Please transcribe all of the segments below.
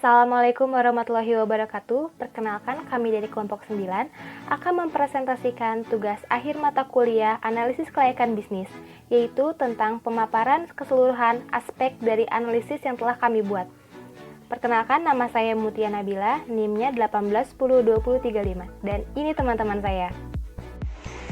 Assalamualaikum warahmatullahi wabarakatuh. Perkenalkan, kami dari kelompok 9 akan mempresentasikan tugas akhir mata kuliah analisis kelayakan bisnis, yaitu tentang pemaparan keseluruhan aspek dari analisis yang telah kami buat. Perkenalkan, nama saya Mutia Nabila, NIM-nya 18102035, dan ini teman-teman saya.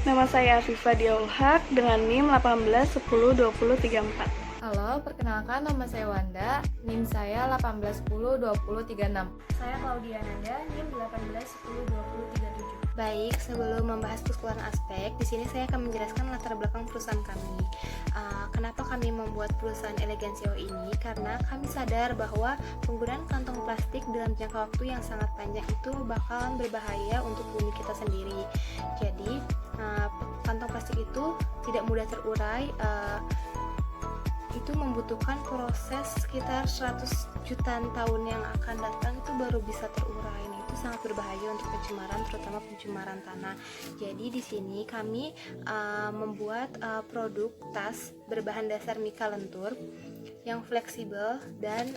Nama saya Afifa Diaul Haq dengan NIM 18102034. Halo, perkenalkan nama saya Wanda, NIM saya 18102036. Saya Claudia Nanda, NIM 18102037. Baik, sebelum membahas keseluruhan aspek, di sini saya akan menjelaskan latar belakang perusahaan kami. Kenapa kami membuat perusahaan Elegansio ini? Karena kami sadar bahwa penggunaan kantong plastik dalam jangka waktu yang sangat panjang itu bakalan berbahaya untuk bumi kita sendiri. Jadi, kantong plastik itu tidak mudah terurai. Itu membutuhkan proses sekitar 100 jutaan tahun yang akan datang itu baru bisa terurai. Nah, itu sangat berbahaya untuk pencemaran, terutama pencemaran tanah. Jadi di sini kami membuat produk tas berbahan dasar mika lentur yang fleksibel dan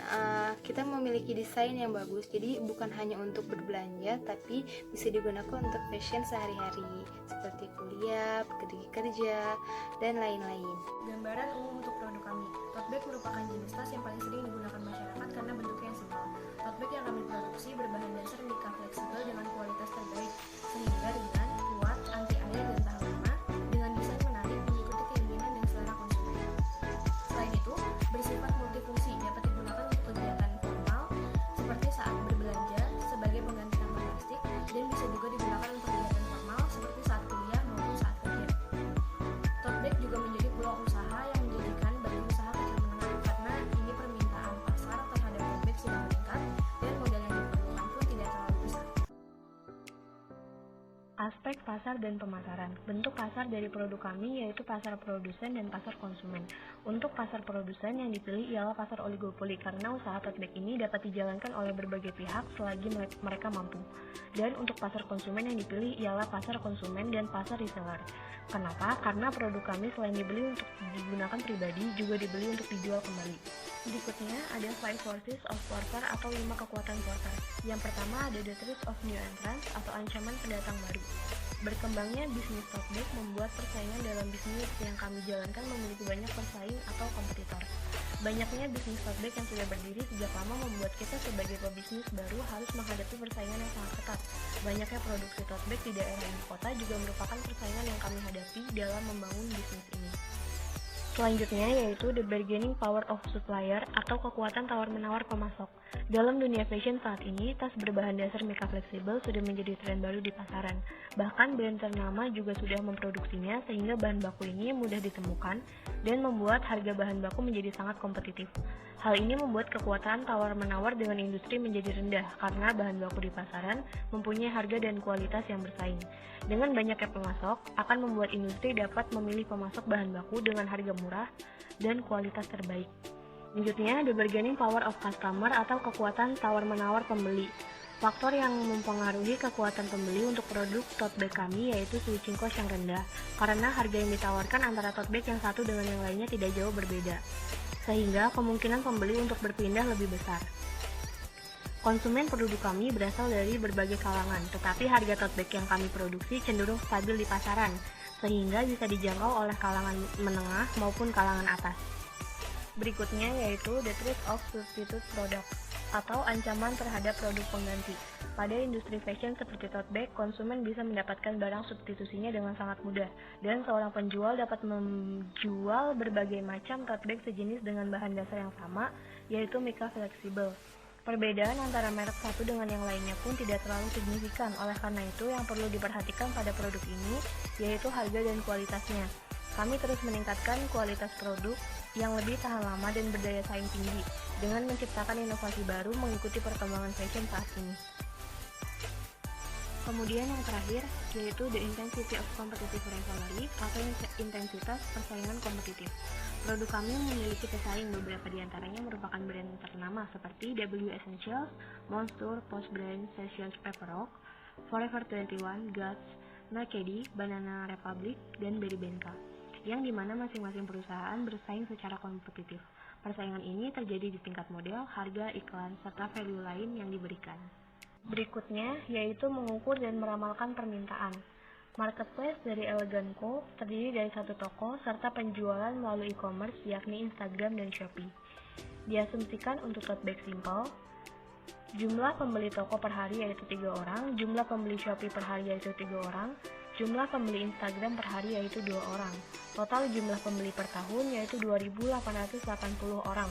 kita memiliki desain yang bagus. Jadi bukan hanya untuk berbelanja, tapi bisa digunakan untuk fashion sehari-hari seperti kuliah, pergi kerja, dan lain-lain. Gambaran umum untuk produk kami. Tote bag merupakan jenis tas yang paling sering digunakan masyarakat karena bentuknya yang simpel. Tote bag yang kami produksi berbahan dasar mika fleksibel dengan kualitas terbaik, sehingga ringan, kuat, anti air, dan tahan lama, dengan desain menarik mengikuti keinginan dan selera konsumen. Selain itu, bersifat multifungsi, dapat digunakan untuk kegiatan formal seperti saat berbelanja sebagai pengganti kantong plastik, dan bisa juga digunakan untuk kegiatan formal seperti saat kuliah maupun saat kerja. Tote bag juga menjadi peluang usaha yang menjadikan bagi usaha kecil menengah karena ini permintaan pasar terhadap tote bag sudah meningkat dan modal yang diperlukan pun tidak terlalu besar. Aspek pasar dan pemasaran. Bentuk pasar dari produk kami yaitu pasar produsen dan pasar konsumen. Untuk pasar produsen yang dipilih ialah pasar oligopoli karena usaha tote bag ini dapat dijalankan oleh berbagai pihak selagi mereka mampu. Dan untuk pasar konsumen yang dipilih ialah pasar konsumen dan pasar reseller. Kenapa? Karena produk kami selain dibeli untuk digunakan pribadi, juga dibeli untuk dijual kembali. Berikutnya ada 5 sources of warfare atau 5 kekuatan warfare. Yang pertama ada the threat of new entrants atau ancaman pendatang baru. Berkembangnya bisnis tote bag membuat persaingan dalam bisnis yang kami jalankan memiliki banyak pesaing atau kompetitor. Banyaknya bisnis tote bag yang sudah berdiri sejak lama membuat kita sebagai pebisnis baru harus menghadapi persaingan yang sangat ketat. Banyaknya produksi tote bag di daerah ibu kota juga merupakan persaingan yang kami hadapi dalam membangun bisnis ini. Selanjutnya yaitu the bargaining power of supplier atau kekuatan tawar-menawar pemasok. Dalam dunia fashion saat ini, tas berbahan dasar mika fleksibel sudah menjadi tren baru di pasaran. Bahkan brand ternama juga sudah memproduksinya sehingga bahan baku ini mudah ditemukan dan membuat harga bahan baku menjadi sangat kompetitif. Hal ini membuat kekuatan tawar-menawar dengan industri menjadi rendah karena bahan baku di pasaran mempunyai harga dan kualitas yang bersaing. Dengan banyaknya pemasok, akan membuat industri dapat memilih pemasok bahan baku dengan harga murah dan kualitas terbaik. Selanjutnya, the bargaining power of customer atau kekuatan tawar-menawar pembeli. Faktor yang mempengaruhi kekuatan pembeli untuk produk tote bag kami yaitu switching cost yang rendah, karena harga yang ditawarkan antara tote bag yang satu dengan yang lainnya tidak jauh berbeda, sehingga kemungkinan pembeli untuk berpindah lebih besar. Konsumen produk kami berasal dari berbagai kalangan, tetapi harga tote bag yang kami produksi cenderung stabil di pasaran, sehingga bisa dijangkau oleh kalangan menengah maupun kalangan atas. Berikutnya yaitu the threat of substitute product atau ancaman terhadap produk pengganti. Pada industri fashion seperti tote bag, konsumen bisa mendapatkan barang substitusinya dengan sangat mudah, dan seorang penjual dapat menjual berbagai macam tote bag sejenis dengan bahan dasar yang sama, yaitu mika fleksibel. Perbedaan antara merek satu dengan yang lainnya pun tidak terlalu signifikan, oleh karena itu yang perlu diperhatikan pada produk ini yaitu harga dan kualitasnya. Kami terus meningkatkan kualitas produk yang lebih tahan lama dan berdaya saing tinggi dengan menciptakan inovasi baru mengikuti perkembangan fashion saat ini. Kemudian yang terakhir yaitu the intensity of competitive rivalry atau intensitas persaingan kompetitif. Produk kami memiliki pesaing, beberapa di antaranya merupakan brand ternama seperti W Essentials, Monster, Post Brand, Sessions Pepperrock, Forever 21, Guts, Nakedi, Banana Republic, dan Berry Benka, yang dimana masing-masing perusahaan bersaing secara kompetitif. Persaingan ini terjadi di tingkat model, harga, iklan, serta value lain yang diberikan. Berikutnya, yaitu mengukur dan meramalkan permintaan. Marketplace dari Elegan Co. terdiri dari satu toko serta penjualan melalui e-commerce yakni Instagram dan Shopee. Diasumsikan untuk tote bag simple, jumlah pembeli toko per hari yaitu 3 orang, jumlah pembeli Shopee per hari yaitu 3 orang, jumlah pembeli Instagram per hari yaitu 2 orang. Total jumlah pembeli per tahun yaitu 2.880 orang.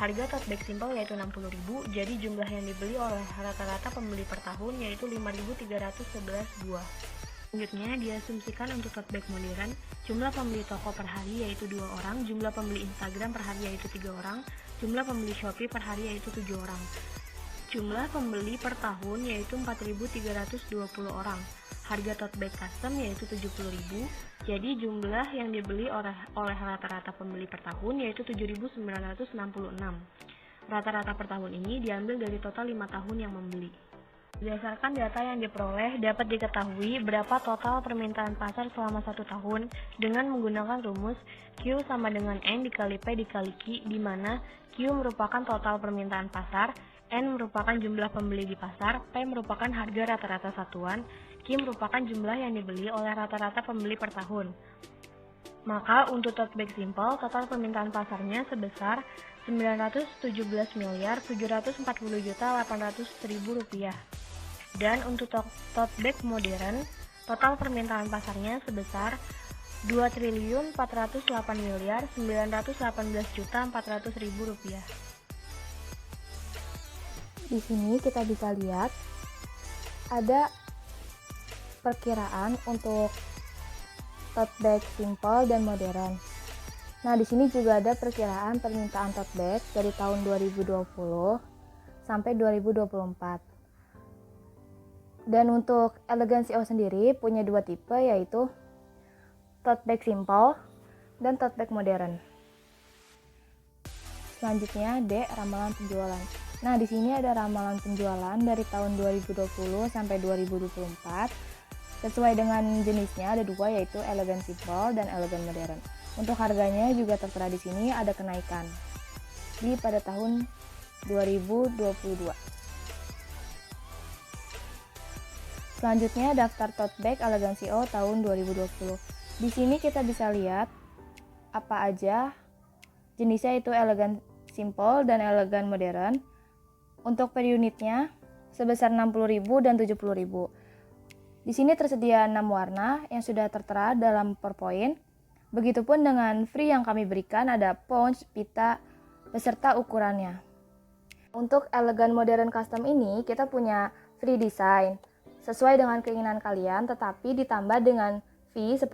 Harga tote bag simple yaitu 60.000, jadi jumlah yang dibeli oleh rata-rata pembeli per tahun yaitu 5.311 buah. Selanjutnya, diasumsikan untuk tote bag modern, jumlah pembeli toko per hari yaitu 2 orang, jumlah pembeli Instagram per hari yaitu 3 orang, jumlah pembeli Shopee per hari yaitu 7 orang. Jumlah pembeli per tahun yaitu 4.320 orang. Harga tote bag custom yaitu 70.000, jadi jumlah yang dibeli oleh rata-rata pembeli per tahun yaitu 7.966. Rata-rata per tahun ini diambil dari total 5 tahun yang membeli. Berdasarkan data yang diperoleh, dapat diketahui berapa total permintaan pasar selama 1 tahun dengan menggunakan rumus Q sama dengan N dikali P dikali Q, di mana Q merupakan total permintaan pasar, N merupakan jumlah pembeli di pasar, P merupakan harga rata-rata satuan, Q merupakan jumlah yang dibeli oleh rata-rata pembeli per tahun. Maka untuk tote bag simple, total permintaan pasarnya sebesar Rp917.740.800.000. Dan untuk tote bag modern, total permintaan pasarnya sebesar Rp2.408.918.400.000. Di sini kita bisa lihat ada perkiraan untuk tote bag simple dan modern. Nah, di sini juga ada perkiraan permintaan tote bag dari tahun 2020 sampai 2024. Dan untuk Elegan Co sendiri punya 2 tipe, yaitu tote bag simple dan tote bag modern. Selanjutnya D, ramalan penjualan. Nah, di sini ada ramalan penjualan dari tahun 2020 sampai 2024. Sesuai dengan jenisnya ada 2, yaitu Elegan simple dan Elegan modern. Untuk harganya juga tertera di sini ada kenaikan pada tahun 2022. Selanjutnya daftar tote bag Elegan Co tahun 2020. Di sini kita bisa lihat apa aja jenisnya, itu Elegan simple dan Elegan modern. Untuk per unitnya sebesar 60.000 dan 70.000. Di sini tersedia 6 warna yang sudah tertera dalam PowerPoint. Begitupun dengan free yang kami berikan, ada pouch, pita, beserta ukurannya. Untuk Elegan modern custom ini kita punya free design sesuai dengan keinginan kalian, tetapi ditambah dengan fee 10.000.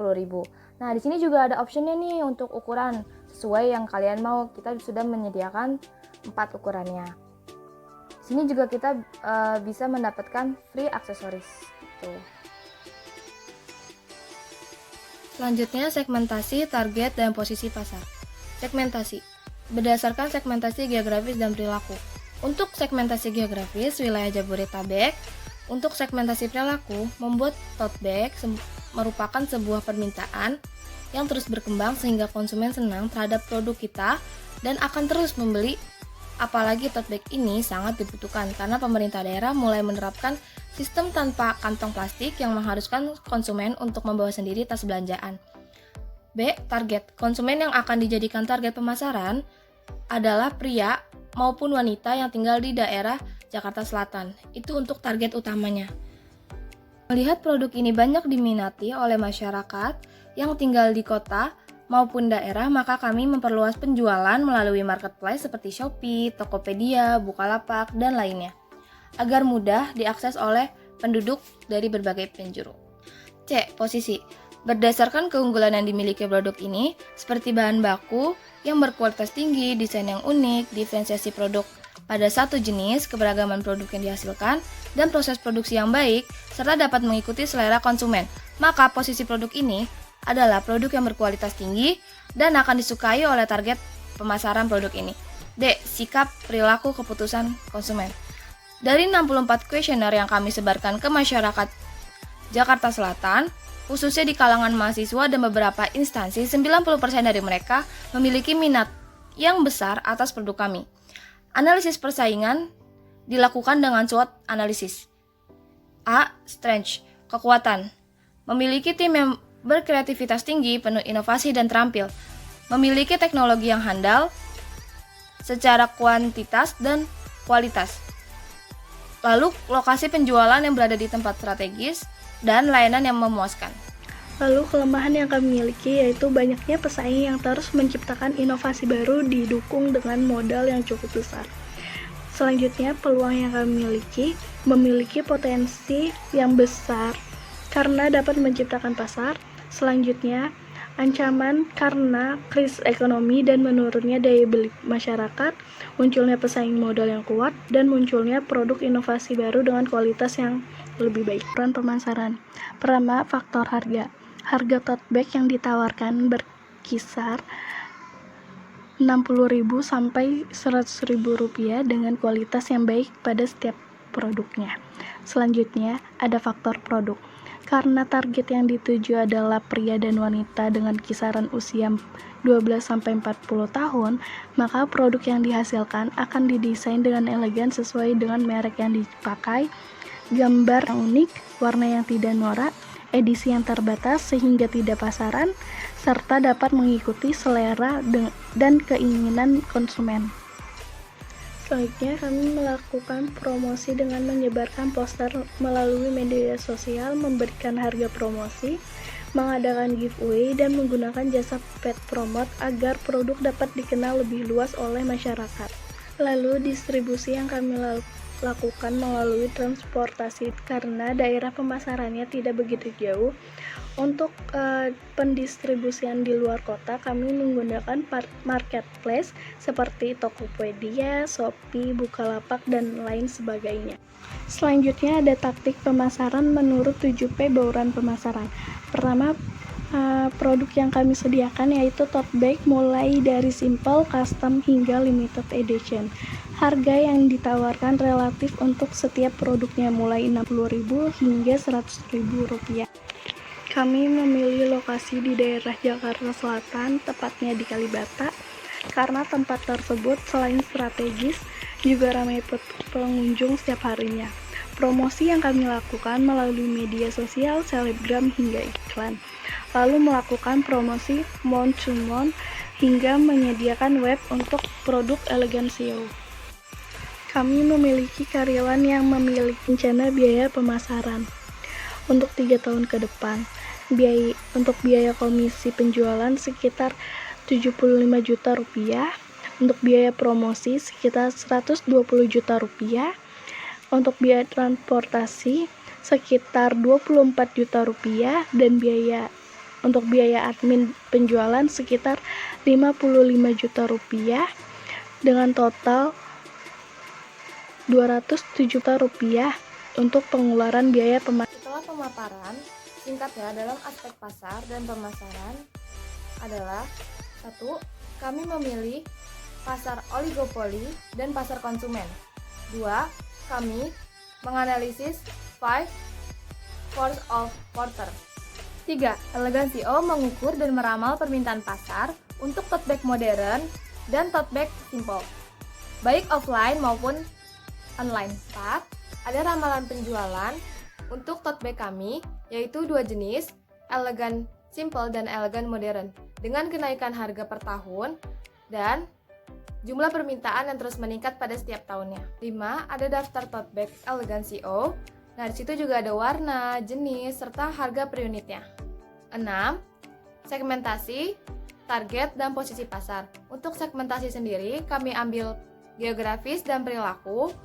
Nah, di sini juga ada optionnya nih untuk ukuran sesuai yang kalian mau. Kita sudah menyediakan 4 ukurannya. Di sini juga kita bisa mendapatkan free aksesoris. Tuh. Selanjutnya, segmentasi, target, dan posisi pasar. Segmentasi berdasarkan segmentasi geografis dan perilaku. Untuk segmentasi geografis, wilayah Jabodetabek. Untuk segmentasi perilaku, membuat tote bag merupakan sebuah permintaan yang terus berkembang sehingga konsumen senang terhadap produk kita dan akan terus membeli. Apalagi tote bag ini sangat dibutuhkan karena pemerintah daerah mulai menerapkan sistem tanpa kantong plastik yang mengharuskan konsumen untuk membawa sendiri tas belanjaan. B. Target. Konsumen yang akan dijadikan target pemasaran adalah pria maupun wanita yang tinggal di daerah Jakarta Selatan. Itu untuk target utamanya. Melihat produk ini banyak diminati oleh masyarakat yang tinggal di kota maupun daerah, maka kami memperluas penjualan melalui marketplace seperti Shopee, Tokopedia, Bukalapak, dan lainnya, agar mudah diakses oleh penduduk dari berbagai penjuru. C. Posisi. Berdasarkan keunggulan yang dimiliki produk ini, seperti bahan baku yang berkualitas tinggi, desain yang unik, diferensiasi produk pada satu jenis, keberagaman produk yang dihasilkan, dan proses produksi yang baik, serta dapat mengikuti selera konsumen. Maka posisi produk ini adalah produk yang berkualitas tinggi dan akan disukai oleh target pemasaran produk ini. D. Sikap, perilaku, keputusan konsumen. Dari 64 kuesioner yang kami sebarkan ke masyarakat Jakarta Selatan, khususnya di kalangan mahasiswa dan beberapa instansi, 90% dari mereka memiliki minat yang besar atas produk kami. Analisis persaingan dilakukan dengan SWOT analisis. A. Strength, kekuatan. Memiliki tim yang berkreativitas tinggi, penuh inovasi dan terampil. Memiliki teknologi yang handal secara kuantitas dan kualitas. Lalu, lokasi penjualan yang berada di tempat strategis dan layanan yang memuaskan. Lalu kelemahan yang kami miliki yaitu banyaknya pesaing yang terus menciptakan inovasi baru didukung dengan modal yang cukup besar. Selanjutnya, peluang yang kami memiliki potensi yang besar karena dapat menciptakan pasar. Selanjutnya, ancaman karena krisis ekonomi dan menurunnya daya beli masyarakat, munculnya pesaing modal yang kuat, dan munculnya produk inovasi baru dengan kualitas yang lebih baik. Peran pemasaran. Pertama, faktor harga. Harga tote bag yang ditawarkan berkisar 60.000 sampai 100.000 rupiah dengan kualitas yang baik pada setiap produknya. Selanjutnya, ada faktor produk. Karena target yang dituju adalah pria dan wanita dengan kisaran usia 12 sampai 40 tahun, maka produk yang dihasilkan akan didesain dengan elegan sesuai dengan merek yang dipakai, gambar yang unik, warna yang tidak norak, edisi yang terbatas sehingga tidak pasaran, serta dapat mengikuti selera dan keinginan konsumen. Selanjutnya, kami melakukan promosi dengan menyebarkan poster melalui media sosial, memberikan harga promosi, mengadakan giveaway, dan menggunakan jasa paid promote agar produk dapat dikenal lebih luas oleh masyarakat. Lalu, distribusi yang kami lakukan melalui transportasi karena daerah pemasarannya tidak begitu jauh. Untuk pendistribusian di luar kota, kami menggunakan marketplace seperti Tokopedia, Shopee, Bukalapak, dan lain sebagainya. Selanjutnya ada taktik pemasaran menurut 7P bauran pemasaran. Pertama, produk yang kami sediakan yaitu tote bag mulai dari simple, custom, hingga limited edition. Harga yang ditawarkan relatif untuk setiap produknya mulai 60.000 hingga 100.000 rupiah. Kami memilih lokasi di daerah Jakarta Selatan, tepatnya di Kalibata, karena tempat tersebut selain strategis, juga ramai pengunjung setiap harinya. Promosi yang kami lakukan melalui media sosial, selebgram, hingga iklan. Lalu melakukan promosi month to month, hingga menyediakan web untuk produk Elegansio. Kami memiliki karyawan yang memiliki rencana biaya pemasaran untuk 3 tahun ke depan. Untuk biaya komisi penjualan sekitar 75 juta rupiah, untuk biaya promosi sekitar 120 juta rupiah, untuk biaya transportasi sekitar 24 juta rupiah, dan untuk biaya admin penjualan sekitar 55 juta rupiah, dengan total 207 juta rupiah untuk pengeluaran biaya pemasaran. Setelah pemaparan, singkatnya dalam aspek pasar dan pemasaran adalah 1. Kami memilih pasar oligopoli dan pasar konsumen. 2. Kami menganalisis 5 force of quarter. 3. Elegansio mengukur dan meramal permintaan pasar untuk tote bag modern dan tote bag simple, baik offline maupun online. 4. Ada ramalan penjualan untuk tote bag kami, yaitu 2 jenis, elegan simple dan elegan modern, dengan kenaikan harga per tahun dan jumlah permintaan yang terus meningkat pada setiap tahunnya. 5. Ada daftar tote bag Elegansio. Nah, di situ juga ada warna, jenis, serta harga per unitnya. 6. Segmentasi, target, dan posisi pasar. Untuk segmentasi sendiri, kami ambil geografis dan perilaku.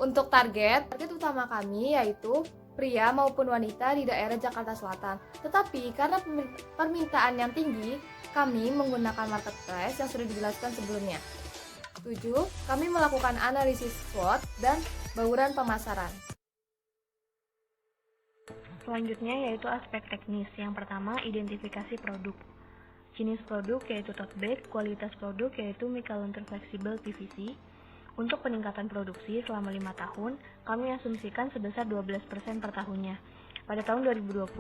Untuk target utama kami yaitu pria maupun wanita di daerah Jakarta Selatan. Tetapi karena permintaan yang tinggi, kami menggunakan marketplace yang sudah dijelaskan sebelumnya. 7. Kami melakukan analisis SWOT dan bauran pemasaran. Selanjutnya yaitu aspek teknis. Yang pertama, identifikasi produk. Jenis produk yaitu tote bag, kualitas produk yaitu Michelin Flexible PVC. Untuk peningkatan produksi selama 5 tahun, kami asumsikan sebesar 12% per tahunnya. Pada tahun 2020,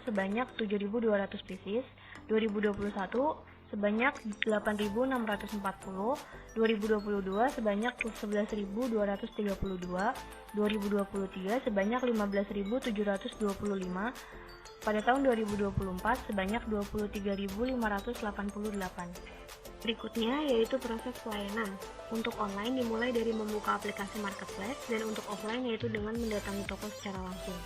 sebanyak 7.200 pieces, 2021, sebanyak 8.640, 2022 sebanyak 11.232, 2023 sebanyak 15.725, pada tahun 2024 sebanyak 23.588. Berikutnya yaitu proses pelayanan. Untuk online dimulai dari membuka aplikasi marketplace dan untuk offline yaitu dengan mendatangi toko secara langsung.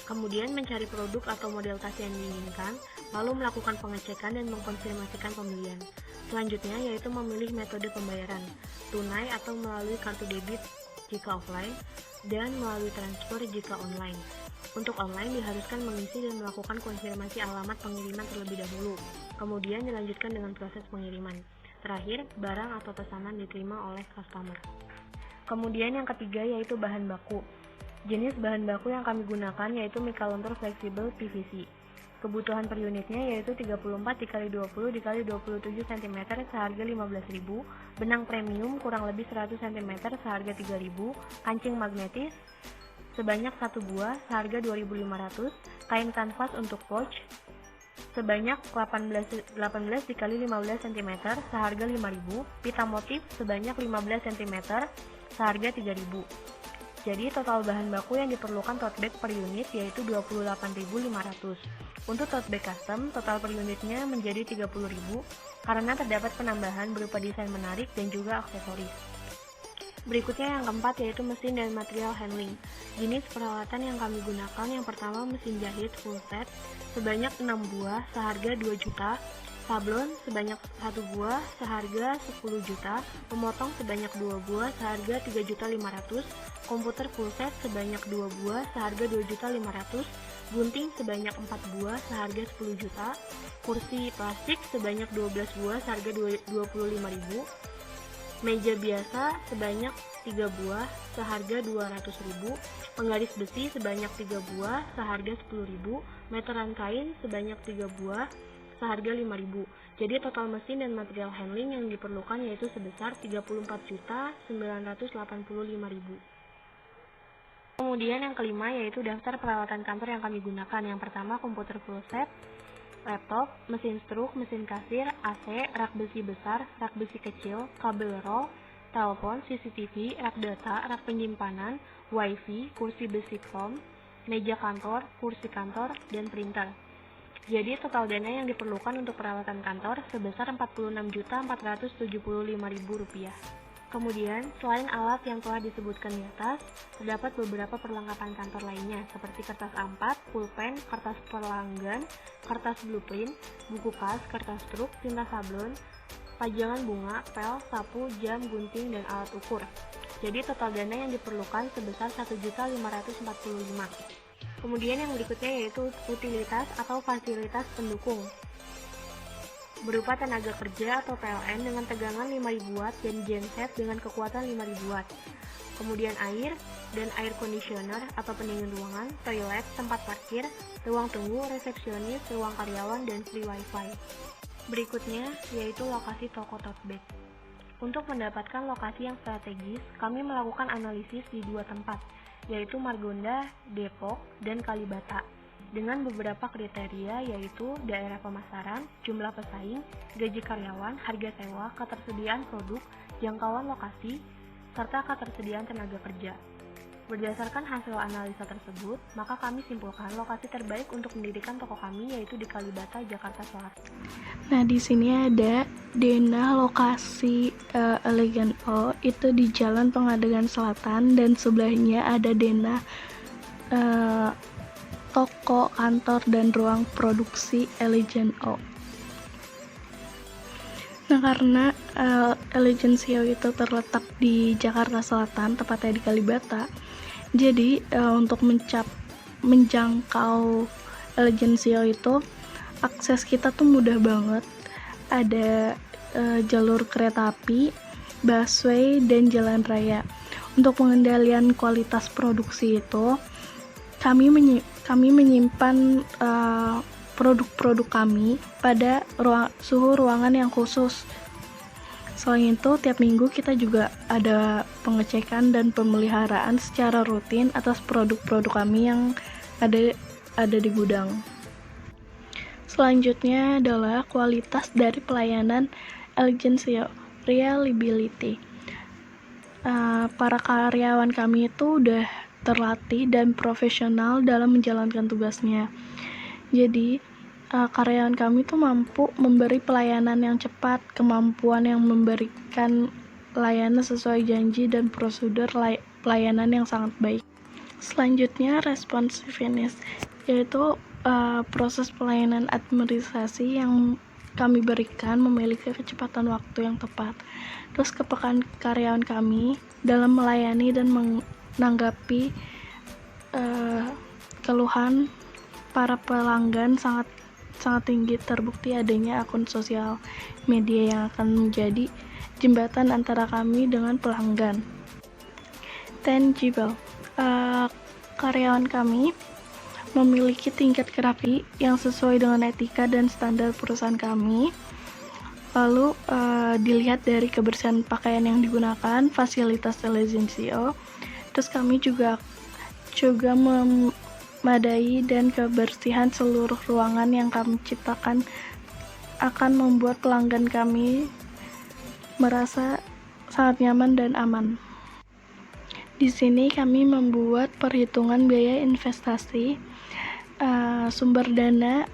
Kemudian mencari produk atau model tas yang diinginkan, lalu melakukan pengecekan dan mengkonfirmasikan pembelian. Selanjutnya yaitu memilih metode pembayaran, tunai atau melalui kartu debit jika offline, dan melalui transfer jika online. Untuk online diharuskan mengisi dan melakukan konfirmasi alamat pengiriman terlebih dahulu, kemudian dilanjutkan dengan proses pengiriman. Terakhir, barang atau pesanan diterima oleh customer. Kemudian yang ketiga yaitu bahan baku. Jenis bahan baku yang kami gunakan yaitu Mica Lontor Flexible PVC. Kebutuhan per unitnya yaitu 34 x 20 x 27 cm seharga 15.000, benang premium kurang lebih 100 cm seharga 3.000, kancing magnetis sebanyak 1 buah seharga 2.500, kain kanvas untuk pouch sebanyak 18 x 15 cm seharga 5.000, pita motif sebanyak 15 cm seharga 3.000. Jadi total bahan baku yang diperlukan tote bag per unit yaitu 28.500. Untuk tote bag custom, total per unitnya menjadi 30.000 karena terdapat penambahan berupa desain menarik dan juga aksesoris. Berikutnya yang keempat yaitu mesin dan material handling. Jenis peralatan yang kami gunakan yang pertama mesin jahit full set sebanyak 6 buah seharga 2 juta, sablon sebanyak 1 buah seharga 10 juta, pemotong sebanyak 2 buah seharga 3.500.000, komputer full set sebanyak 2 buah seharga 2.500.000, gunting sebanyak 4 buah seharga 10 juta, kursi plastik sebanyak 12 buah seharga 25.000, meja biasa sebanyak 3 buah seharga 200.000, penggaris besi sebanyak 3 buah seharga 10.000, meteran kain sebanyak 3 buah seharga 5.000. Jadi total mesin dan material handling yang diperlukan yaitu sebesar 34.985.000. Kemudian yang kelima yaitu daftar peralatan kantor yang kami gunakan. Yang pertama komputer full set, laptop, mesin struk, mesin kasir, AC, rak besi besar, rak besi kecil, kabel roll, telepon, CCTV, rak data, rak penyimpanan, wifi, kursi besi foam, meja kantor, kursi kantor, dan printer. Jadi total dana yang diperlukan untuk peralatan kantor sebesar Rp46.475.000. Kemudian, selain alat yang telah disebutkan di atas, terdapat beberapa perlengkapan kantor lainnya seperti kertas A4, pulpen, kertas pelanggan, kertas blueprint, buku kas, kertas truk, tinta sablon, pajangan bunga, pel, sapu, jam, gunting, dan alat ukur. Jadi total dana yang diperlukan sebesar Rp1.545.000. Kemudian yang berikutnya yaitu utilitas atau fasilitas pendukung berupa tenaga kerja atau PLN dengan tegangan 5.000 watt dan genset dengan kekuatan 5.000 watt. Kemudian air dan air conditioner atau pendingin ruangan, toilet, tempat parkir, ruang tunggu, resepsionis, ruang karyawan, dan free wifi. Berikutnya yaitu lokasi toko tote bag. Untuk mendapatkan lokasi yang strategis, kami melakukan analisis di 2 tempat, yaitu Margonda, Depok, dan Kalibata. Dengan beberapa kriteria yaitu daerah pemasaran, jumlah pesaing, gaji karyawan, harga sewa, ketersediaan produk, jangkauan lokasi, serta ketersediaan tenaga kerja. Berdasarkan hasil analisa tersebut, maka kami simpulkan lokasi terbaik untuk mendirikan toko kami yaitu di Kalibata, Jakarta Selatan. Nah, di sini ada denah lokasi Elegant O itu di Jalan Pengadegan Selatan, dan sebelahnya ada denah toko, kantor, dan ruang produksi Elegant O. Nah, karena Elegant CO itu terletak di Jakarta Selatan, tepatnya di Kalibata, jadi untuk menjangkau Elegant CO itu akses kita tuh mudah banget. Ada jalur kereta api, busway, dan jalan raya. Untuk pengendalian kualitas produksi itu, kami menyimpan produk-produk kami pada suhu ruangan yang khusus. Selain itu, tiap minggu kita juga ada pengecekan dan pemeliharaan secara rutin atas produk-produk kami yang ada di gudang. Selanjutnya adalah kualitas dari pelayanan Elegensio, reliability. Para karyawan kami itu udah terlatih dan profesional dalam menjalankan tugasnya. Jadi, karyawan kami tuh mampu memberi pelayanan yang cepat, kemampuan yang memberikan layanan sesuai janji dan prosedur pelayanan yang sangat baik. Selanjutnya, responsiveness, yaitu proses pelayanan administrasi yang kami berikan memiliki kecepatan waktu yang tepat. Terus kepekaan karyawan kami dalam melayani dan menanggapi keluhan para pelanggan sangat tinggi. Terbukti adanya akun sosial media yang akan menjadi jembatan antara kami dengan pelanggan. Tangible, karyawan kami memiliki tingkat kerapi yang sesuai dengan etika dan standar perusahaan kami. Lalu dilihat dari kebersihan pakaian yang digunakan, fasilitas Elegensio. Terus kami juga memadai dan kebersihan seluruh ruangan yang kami ciptakan akan membuat pelanggan kami merasa sangat nyaman dan aman. Di sini kami membuat perhitungan biaya investasi, sumber dana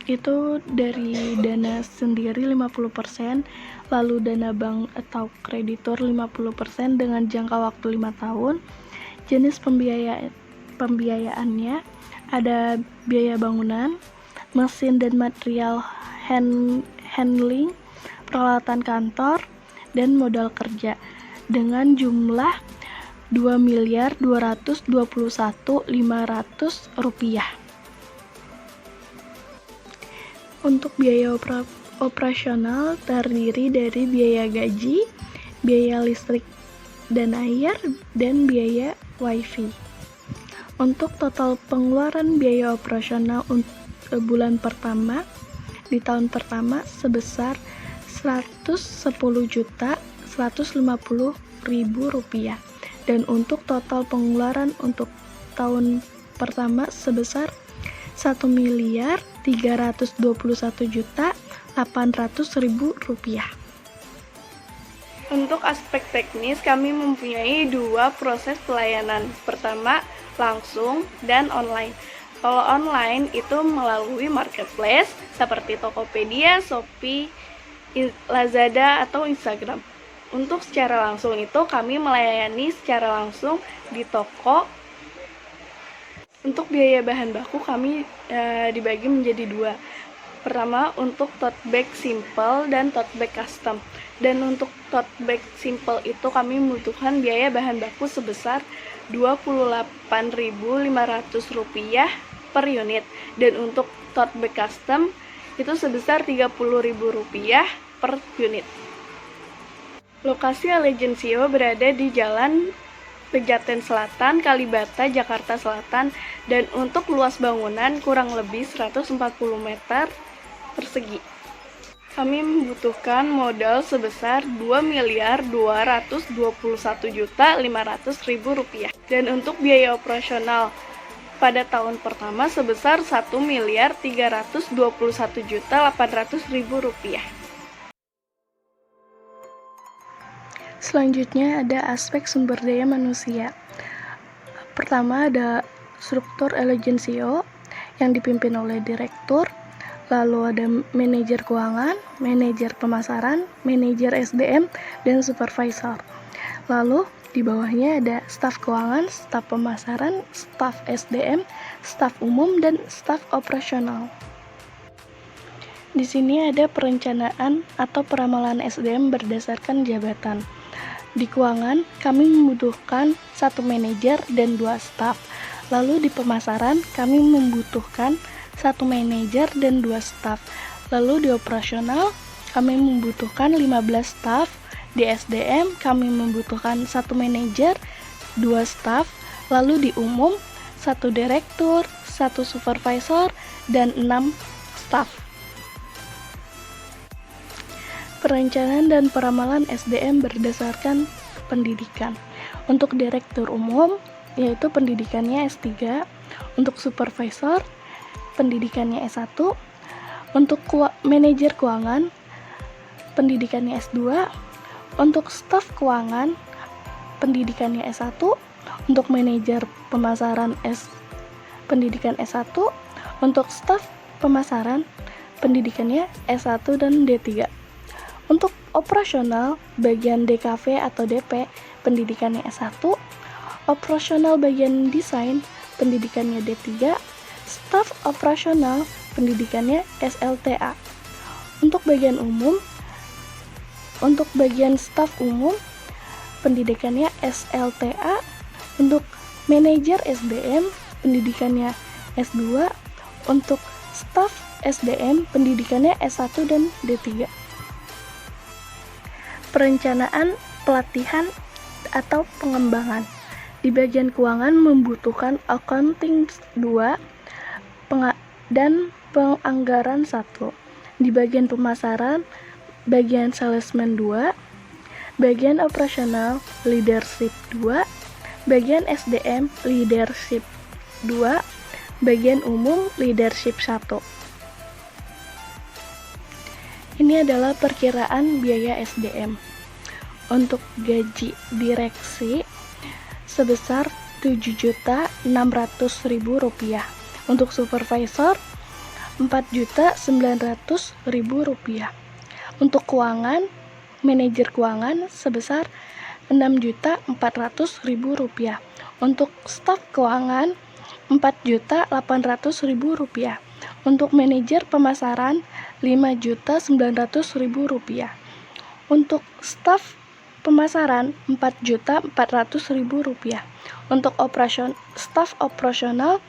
itu dari dana sendiri 50%, lalu dana bank atau kreditur 50% dengan jangka waktu 5 tahun. Jenis pembiayaannya ada biaya bangunan, mesin dan material handling, peralatan kantor, dan modal kerja dengan jumlah Rp2.221.500. Untuk biaya operasional terdiri dari biaya gaji, biaya listrik dan air, dan biaya wifi. Untuk total pengeluaran biaya operasional untuk bulan pertama di tahun pertama sebesar Rp110.150.000 dan untuk total pengeluaran untuk tahun pertama sebesar Rp1.321.800.000. Untuk aspek teknis, kami mempunyai 2 proses pelayanan. Pertama, langsung dan online. Kalau online itu melalui marketplace seperti Tokopedia, Shopee, Lazada, atau Instagram. Untuk secara langsung itu kami melayani secara langsung di toko. Untuk biaya bahan baku kami dibagi menjadi 2. Pertama untuk tote bag simple dan tote bag custom. Dan untuk tote bag simple itu kami membutuhkan biaya bahan baku sebesar Rp28.500 per unit. Dan untuk tote bag custom itu sebesar Rp30.000 per unit. Lokasi Elegensio berada di Jalan Pejaten Selatan, Kalibata, Jakarta Selatan, dan untuk luas bangunan kurang lebih 140 meter persegi. Kami membutuhkan modal sebesar Rp2.221.500.000 dan untuk biaya operasional pada tahun pertama sebesar Rp1.321.800.000. Selanjutnya ada aspek sumber daya manusia. Pertama ada struktur Elegensio yang dipimpin oleh direktur, lalu ada manajer keuangan, manajer pemasaran, manajer SDM, dan supervisor. Lalu di bawahnya ada staf keuangan, staf pemasaran, staf SDM, staf umum, dan staf operasional. Di sini ada perencanaan atau peramalan SDM berdasarkan jabatan. Di keuangan, kami membutuhkan 1 manajer dan 2 staf. Lalu di pemasaran, kami membutuhkan 1 manajer dan 2 staf. Lalu di operasional, kami membutuhkan 15 staf. Di SDM, kami membutuhkan 1 manajer, 2 staf. Lalu di umum, 1 direktur, 1 supervisor, dan 6 staf. Perencanaan dan peramalan SDM berdasarkan pendidikan. Untuk direktur umum, yaitu pendidikannya S3. Untuk supervisor, pendidikannya S1. Untuk manajer keuangan, pendidikannya S2. Untuk staf keuangan, pendidikannya S1. Untuk manajer pemasaran pendidikan S1. Untuk staf pemasaran, pendidikannya S1 dan D3. Untuk operasional, bagian DKV atau DP, pendidikannya S1. Operasional bagian desain, pendidikannya D3. Staf operasional, pendidikannya SLTA. Untuk bagian umum, untuk bagian staf umum, pendidikannya SLTA. Untuk manajer SDM, pendidikannya S2. Untuk staf SDM, pendidikannya S1 dan D3. Perencanaan, pelatihan, atau pengembangan. Di bagian keuangan membutuhkan accounting 2 dan penganggaran 1. Di bagian pemasaran, bagian salesman 2. Bagian operasional, leadership 2. Bagian SDM, leadership 2. Bagian umum, leadership 1. Ini adalah perkiraan biaya SDM. Untuk gaji direksi sebesar Rp7.600.000. Untuk supervisor Rp4.900.000. Untuk keuangan, manajer keuangan sebesar Rp6.400.000. Untuk staf keuangan Rp4.800.000. Untuk manajer pemasaran Rp5.900.000. Untuk staf pemasaran Rp4.400.000. Untuk staf operasional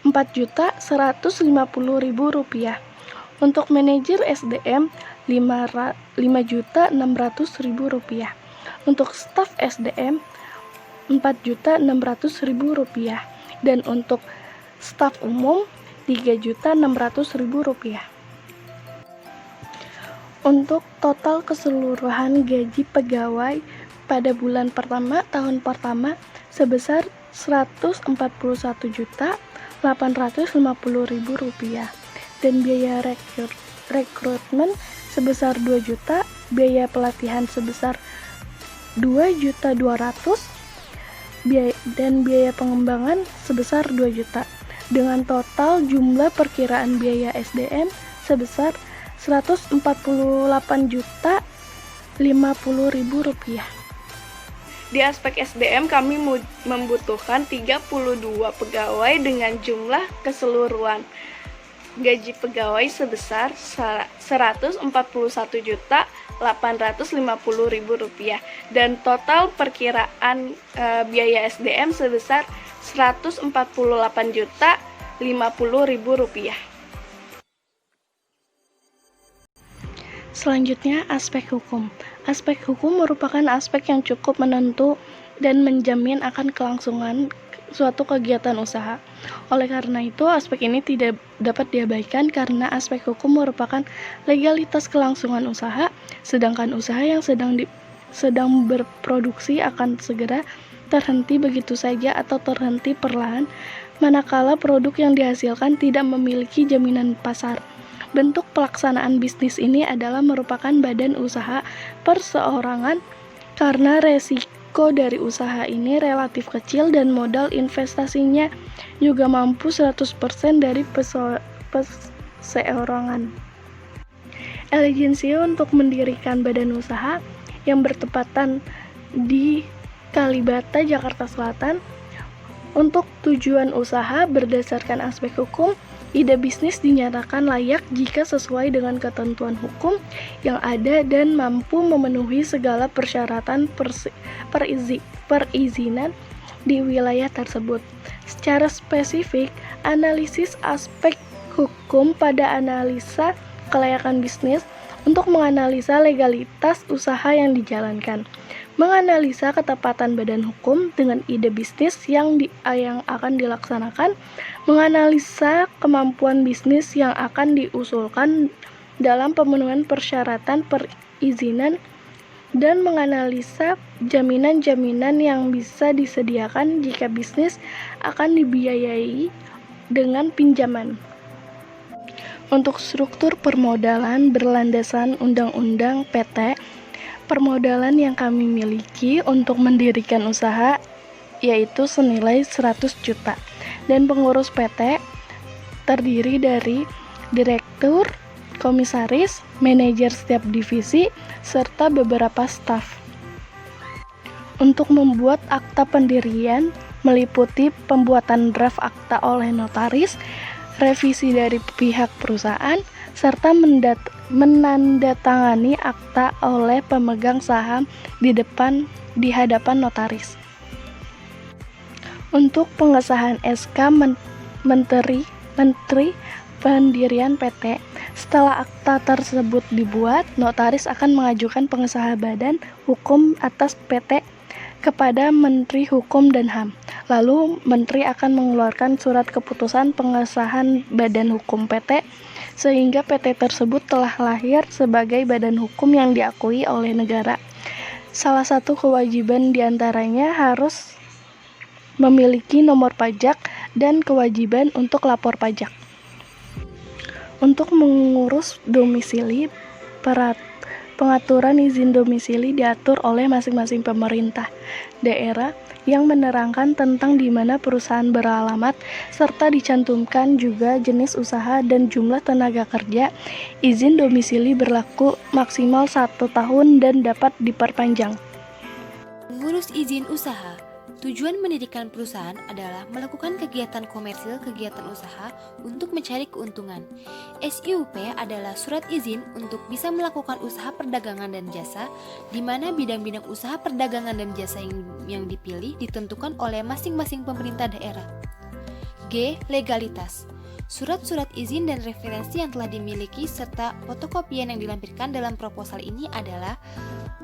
Rp4.150.000. Untuk manajer SDM Rp5.600.000. Untuk staf SDM Rp4.600.000. Dan untuk staf umum Rp3.600.000. Untuk total keseluruhan gaji pegawai pada bulan pertama tahun pertama sebesar Rp141.850.000 dan biaya rekrutmen sebesar 2 juta, biaya pelatihan sebesar 2.200.000 dan biaya pengembangan sebesar 2 juta dengan total jumlah perkiraan biaya SDM sebesar Rp148.050.000. Di aspek SDM kami membutuhkan 32 pegawai dengan jumlah keseluruhan gaji pegawai sebesar Rp141.850.000 dan total perkiraan biaya SDM sebesar Rp148.050.000. Selanjutnya, aspek hukum. Aspek hukum merupakan aspek yang cukup menentu dan menjamin akan kelangsungan suatu kegiatan usaha. Oleh karena itu, aspek ini tidak dapat diabaikan karena aspek hukum merupakan legalitas kelangsungan usaha, sedangkan usaha yang sedang berproduksi akan segera terhenti begitu saja atau terhenti perlahan, manakala produk yang dihasilkan tidak memiliki jaminan pasar. Bentuk pelaksanaan bisnis ini adalah merupakan badan usaha perseorangan karena resiko dari usaha ini relatif kecil dan modal investasinya juga mampu 100% dari perseorangan. Elegensi untuk mendirikan badan usaha yang bertepatan di Kalibata, Jakarta Selatan. Untuk tujuan usaha berdasarkan aspek hukum, ide bisnis dinyatakan layak jika sesuai dengan ketentuan hukum yang ada dan mampu memenuhi segala persyaratan perizinan di wilayah tersebut. Secara spesifik, analisis aspek hukum pada analisa kelayakan bisnis untuk menganalisa legalitas usaha yang dijalankan, menganalisa ketepatan badan hukum dengan ide bisnis yang akan dilaksanakan, menganalisa kemampuan bisnis yang akan diusulkan dalam pemenuhan persyaratan perizinan, dan menganalisa jaminan-jaminan yang bisa disediakan jika bisnis akan dibiayai dengan pinjaman. Untuk struktur permodalan berlandaskan Undang-Undang PT, permodalan yang kami miliki untuk mendirikan usaha yaitu senilai 100 juta. Dan pengurus PT terdiri dari direktur, komisaris, manajer setiap divisi, serta beberapa staf. Untuk membuat akta pendirian meliputi pembuatan draft akta oleh notaris, revisi dari pihak perusahaan, serta menandatangani akta oleh pemegang saham di hadapan notaris. Untuk pengesahan SK Menteri Pendirian PT, setelah akta tersebut dibuat, notaris akan mengajukan pengesahan badan hukum atas PT kepada Menteri Hukum dan HAM. Lalu, Menteri akan mengeluarkan surat keputusan pengesahan badan hukum PT, sehingga PT tersebut telah lahir sebagai badan hukum yang diakui oleh negara. Salah satu kewajiban diantaranya harus memiliki nomor pajak dan kewajiban untuk lapor pajak. Untuk mengurus domisili, pengaturan izin domisili diatur oleh masing-masing pemerintah daerah yang menerangkan tentang di mana perusahaan beralamat, serta dicantumkan juga jenis usaha dan jumlah tenaga kerja. Izin domisili berlaku maksimal 1 tahun dan dapat diperpanjang. Mengurus izin usaha. Tujuan mendirikan perusahaan adalah melakukan kegiatan komersil, kegiatan usaha untuk mencari keuntungan. SIUP adalah surat izin untuk bisa melakukan usaha perdagangan dan jasa, di mana bidang-bidang usaha perdagangan dan jasa yang dipilih ditentukan oleh masing-masing pemerintah daerah. G. Legalitas. Surat-surat izin dan referensi yang telah dimiliki serta fotokopian yang dilampirkan dalam proposal ini adalah: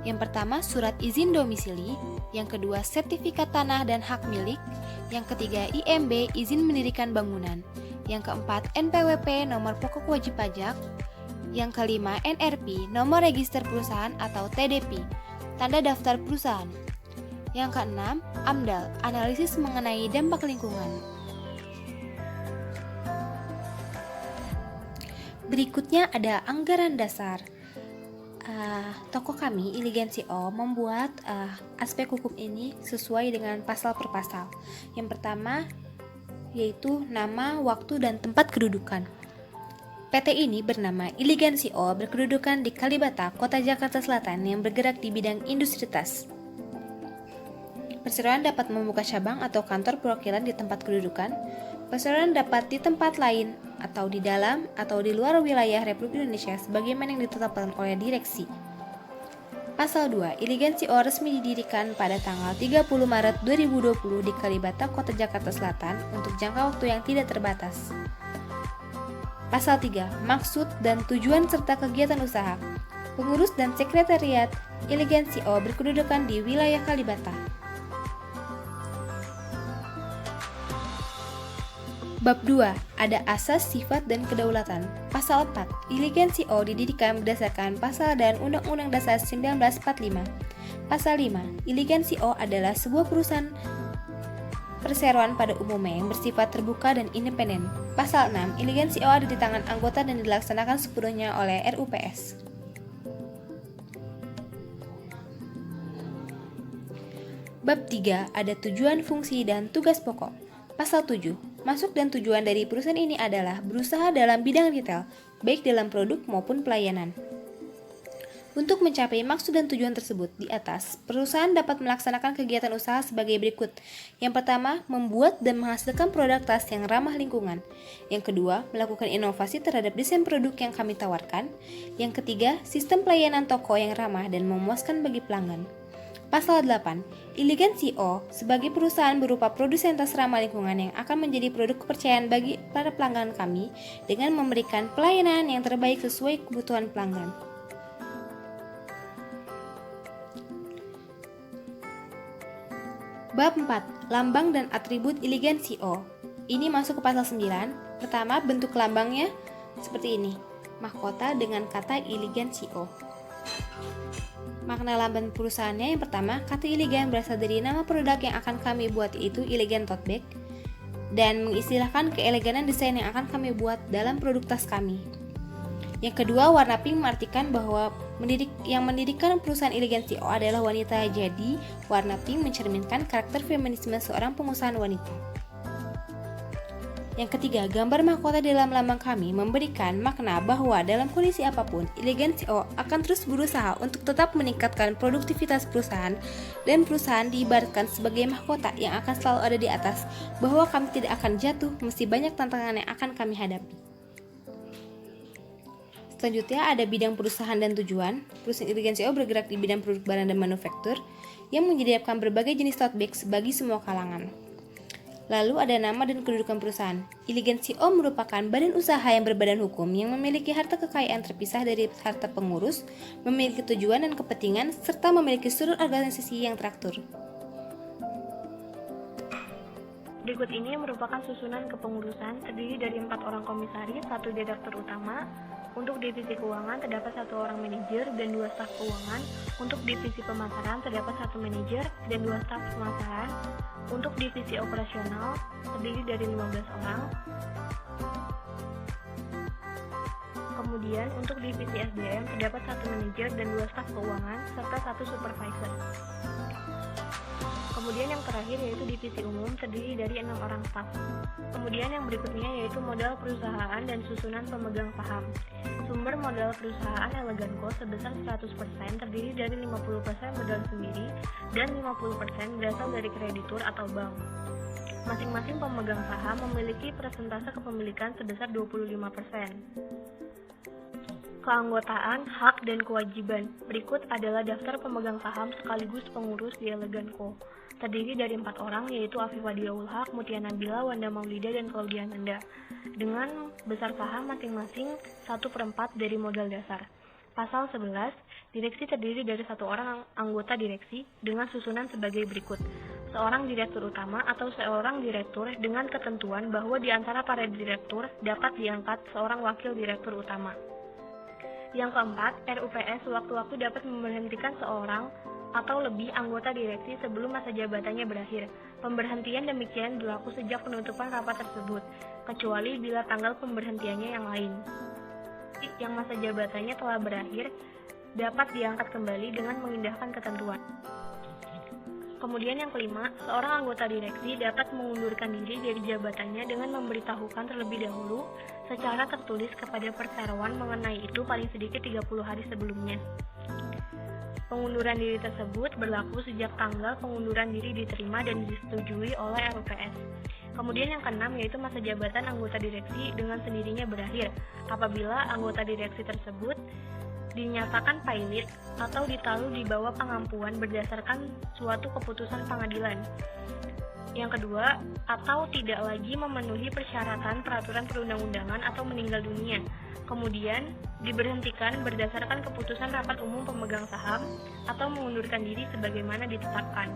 yang pertama, surat izin domisili; yang kedua, sertifikat tanah dan hak milik; yang ketiga, IMB, izin mendirikan bangunan; yang keempat, NPWP, nomor pokok wajib pajak; yang kelima, NRP, nomor register perusahaan atau TDP, tanda daftar perusahaan; yang keenam, AMDAL, analisis mengenai dampak lingkungan. Berikutnya ada anggaran dasar. Toko kami, Iligensi O, membuat aspek hukum ini sesuai dengan pasal per pasal. Yang pertama yaitu nama, waktu, dan tempat kedudukan. PT ini bernama Iligensi O, berkedudukan di Kalibata, Kota Jakarta Selatan, yang bergerak di bidang industri tas. Perseroan dapat membuka cabang atau kantor perwakilan di tempat kedudukan. Perseroan dapat di tempat lain atau di dalam atau di luar wilayah Republik Indonesia sebagaimana yang ditetapkan oleh direksi. Pasal 2. Iligensi O resmi didirikan pada tanggal 30 Maret 2020 di Kalibata, Kota Jakarta Selatan untuk jangka waktu yang tidak terbatas. Pasal 3. Maksud dan tujuan serta kegiatan usaha. Pengurus dan sekretariat Iligensi O berkedudukan di wilayah Kalibata. Bab 2. Ada asas, sifat, dan kedaulatan. Pasal 4. Iligensi O didirikan berdasarkan pasal dan Undang-Undang Dasar 1945. Pasal 5. Iligensi O adalah sebuah perusahaan perseroan pada umumnya yang bersifat terbuka dan independen. Pasal 6. Iligensi O ada di tangan anggota dan dilaksanakan sepenuhnya oleh RUPS. Bab 3. Ada tujuan, fungsi, dan tugas pokok. Pasal 7. Masuk dan tujuan dari perusahaan ini adalah berusaha dalam bidang retail, baik dalam produk maupun pelayanan. Untuk mencapai maksud dan tujuan tersebut di atas, perusahaan dapat melaksanakan kegiatan usaha sebagai berikut. Yang pertama, membuat dan menghasilkan produk tas yang ramah lingkungan. Yang kedua, melakukan inovasi terhadap desain produk yang kami tawarkan. Yang ketiga, sistem pelayanan toko yang ramah dan memuaskan bagi pelanggan. Pasal 8. Iligensi O sebagai perusahaan berupa produsen tas ramah lingkungan yang akan menjadi produk kepercayaan bagi para pelanggan kami dengan memberikan pelayanan yang terbaik sesuai kebutuhan pelanggan. Bab 4. Lambang dan atribut Iligensi O. Ini masuk ke pasal 9. Pertama, bentuk lambangnya seperti ini. Mahkota dengan kata Iligensi O. Makna lambang perusahaannya yang pertama, kata Iligan berasal dari nama produk yang akan kami buat, yaitu Iligan Tote Bag, dan mengistilahkan keeleganan desain yang akan kami buat dalam produk tas kami. Yang kedua, warna pink mengartikan bahwa yang mendirikan perusahaan elegan CO adalah wanita. Jadi, warna pink mencerminkan karakter feminisme seorang pengusaha wanita. Yang ketiga, gambar mahkota dalam lambang kami memberikan makna bahwa dalam kondisi apapun, elegan CO akan terus berusaha untuk tetap meningkatkan produktivitas perusahaan, dan perusahaan diibaratkan sebagai mahkota yang akan selalu ada di atas, bahwa kami tidak akan jatuh meski banyak tantangan yang akan kami hadapi. Selanjutnya ada bidang perusahaan dan tujuan. Perusahaan elegan CO bergerak di bidang produk barang dan manufaktur yang menyediakan berbagai jenis tote bag bagi semua kalangan. Lalu ada nama dan kedudukan perusahaan. Elegan CO merupakan badan usaha yang berbadan hukum yang memiliki harta kekayaan terpisah dari harta pengurus, memiliki tujuan dan kepentingan, serta memiliki struktur organisasi yang teratur. Berikut ini merupakan susunan kepengurusan terdiri dari 4 orang komisaris, 1 direktur utama. Untuk divisi keuangan terdapat 1 orang manajer dan 2 staf keuangan. Untuk divisi pemasaran terdapat 1 manajer dan 2 staf pemasaran. Untuk divisi operasional terdiri dari 15 orang. Kemudian untuk divisi SDM terdapat 1 manajer dan 2 staf keuangan serta 1 supervisor. Kemudian yang terakhir yaitu divisi umum terdiri dari 6 orang staf. Kemudian yang berikutnya yaitu modal perusahaan dan susunan pemegang saham. Sumber modal perusahaan Elegan Co sebesar 100% terdiri dari 50% modal sendiri dan 50% berasal dari kreditur atau bank. Masing-masing pemegang saham memiliki persentase kepemilikan sebesar 25%. Keanggotaan, hak, dan kewajiban. Berikut adalah daftar pemegang saham sekaligus pengurus di Elegan Co. Terdiri dari 4 orang yaitu Afifah Diaul Haq, Mutia Nabila, Wanda Maulida, dan Claudia Nanda. Dengan besar saham masing-masing 1/4 dari modal dasar. Pasal 11, direksi terdiri dari 1 orang anggota direksi dengan susunan sebagai berikut. Seorang direktur utama atau seorang direktur dengan ketentuan bahwa di antara para direktur dapat diangkat seorang wakil direktur utama. Yang keempat, RUPS sewaktu-waktu dapat memberhentikan seorang atau lebih anggota direksi sebelum masa jabatannya berakhir. Pemberhentian demikian berlaku sejak penutupan rapat tersebut, kecuali bila tanggal pemberhentiannya yang lain. Yang masa jabatannya telah berakhir dapat diangkat kembali dengan mengindahkan ketentuan. Kemudian yang kelima, seorang anggota direksi dapat mengundurkan diri dari jabatannya dengan memberitahukan terlebih dahulu secara tertulis kepada perseroan mengenai itu paling sedikit 30 hari sebelumnya. Pengunduran diri tersebut berlaku sejak tanggal pengunduran diri diterima dan disetujui oleh RUPS. Kemudian yang keenam yaitu masa jabatan anggota direksi dengan sendirinya berakhir apabila anggota direksi tersebut dinyatakan pailit atau ditaruh di bawah pengampuan berdasarkan suatu keputusan pengadilan. Yang kedua, atau tidak lagi memenuhi persyaratan peraturan perundang-undangan atau meninggal dunia. Kemudian, diberhentikan berdasarkan keputusan rapat umum pemegang saham atau mengundurkan diri sebagaimana ditetapkan.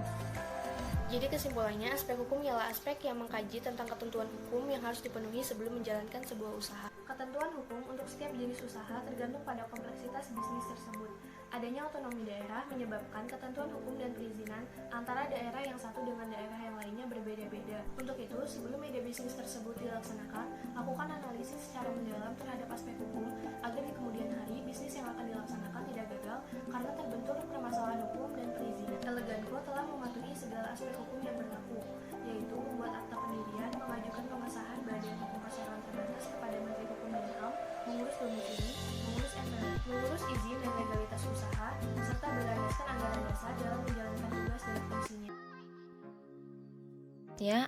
Jadi kesimpulannya, aspek hukum ialah aspek yang mengkaji tentang ketentuan hukum yang harus dipenuhi sebelum menjalankan sebuah usaha. Ketentuan hukum untuk setiap jenis usaha tergantung pada kompleksitas bisnis tersebut. Adanya otonomi daerah menyebabkan ketentuan hukum dan perizinan antara daerah yang satu dengan daerah yang lainnya berbeda-beda. Untuk itu, sebelum ide bisnis tersebut dilaksanakan, lakukan analisis secara mendalam terhadap aspek hukum agar di kemudian hari bisnis yang akan dilaksanakan tidak gagal karena terbentur permasalahan hukum dan perizinan. Elegan Co telah mematuhi segala aspek hukum yang berlaku, yaitu membuat akta pendirian, mengajukan pengesahan badan hukum perseroan terbatas kepada Menteri Hukum dan HAM, mengurus domisili, mengurus izin dan legalitas usaha, serta berlandaskan anggaran dasar dalam menjalankan tugas dan fungsinya.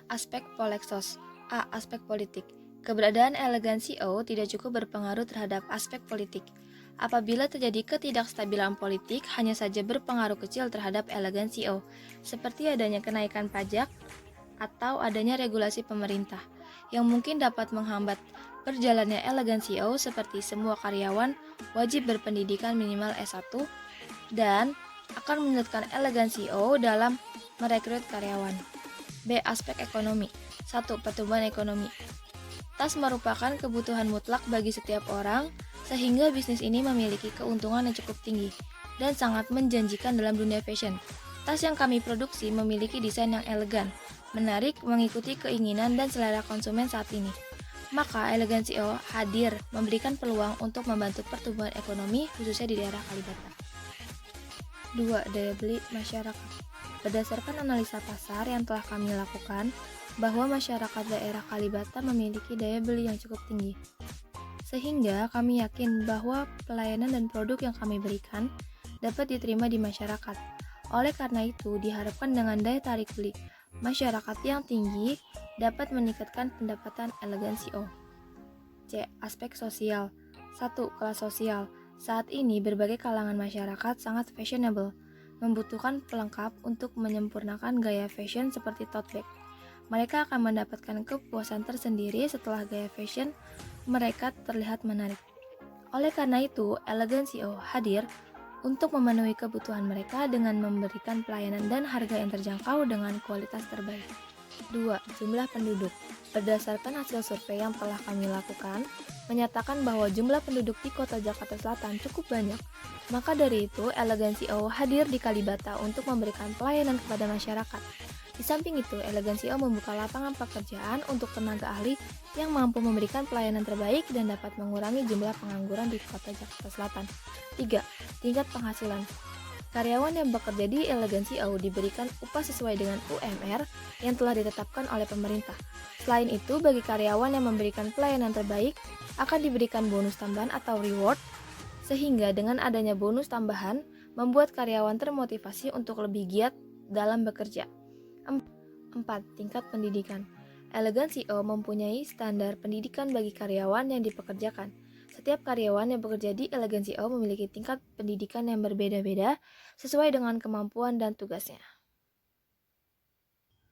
Aspek Polexos. A. Aspek politik. Keberadaan Elegan CO tidak cukup berpengaruh terhadap aspek politik. Apabila terjadi ketidakstabilan politik, hanya saja berpengaruh kecil terhadap Elegan CO, seperti adanya kenaikan pajak atau adanya regulasi pemerintah, yang mungkin dapat menghambat berjalannya Elegan CO seperti semua karyawan wajib berpendidikan minimal S1 dan akan menyulitkan Elegan CO dalam merekrut karyawan. B. Aspek ekonomi. 1. Pertumbuhan ekonomi. Tas merupakan kebutuhan mutlak bagi setiap orang, sehingga bisnis ini memiliki keuntungan yang cukup tinggi dan sangat menjanjikan dalam dunia fashion. Tas yang kami produksi memiliki desain yang elegan, menarik, mengikuti keinginan dan selera konsumen saat ini. Maka Elegan.co hadir memberikan peluang untuk membantu pertumbuhan ekonomi khususnya di daerah Kalibata. 2. Daya beli masyarakat. Berdasarkan analisa pasar yang telah kami lakukan, bahwa masyarakat daerah Kalibata memiliki daya beli yang cukup tinggi. Sehingga kami yakin bahwa pelayanan dan produk yang kami berikan dapat diterima di masyarakat. Oleh karena itu, diharapkan dengan daya tarik beli masyarakat yang tinggi dapat meningkatkan pendapatan Elegan.co. C. Aspek sosial. 1. Kelas sosial. Saat ini berbagai kalangan masyarakat sangat fashionable, membutuhkan pelengkap untuk menyempurnakan gaya fashion seperti tote bag. Mereka akan mendapatkan kepuasan tersendiri setelah gaya fashion mereka terlihat menarik. Oleh karena itu, Elegan.co hadir untuk memenuhi kebutuhan mereka dengan memberikan pelayanan dan harga yang terjangkau dengan kualitas terbaik. 2. Jumlah penduduk. Berdasarkan hasil survei yang telah kami lakukan, menyatakan bahwa jumlah penduduk di Kota Jakarta Selatan cukup banyak. Maka dari itu, Elegan.co hadir di Kalibata untuk memberikan pelayanan kepada masyarakat. Di samping itu, Elegan.co membuka lapangan pekerjaan untuk tenaga ahli yang mampu memberikan pelayanan terbaik dan dapat mengurangi jumlah pengangguran di Kota Jakarta Selatan. 3. Tingkat penghasilan. Karyawan yang bekerja di Elegan.co diberikan upah sesuai dengan UMR yang telah ditetapkan oleh pemerintah. Selain itu, bagi karyawan yang memberikan pelayanan terbaik, akan diberikan bonus tambahan atau reward, sehingga dengan adanya bonus tambahan, membuat karyawan termotivasi untuk lebih giat dalam bekerja. 4. Tingkat pendidikan. Elegan.co mempunyai standar pendidikan bagi karyawan yang dipekerjakan. Setiap karyawan yang bekerja di Elegan.co memiliki tingkat pendidikan yang berbeda-beda sesuai dengan kemampuan dan tugasnya.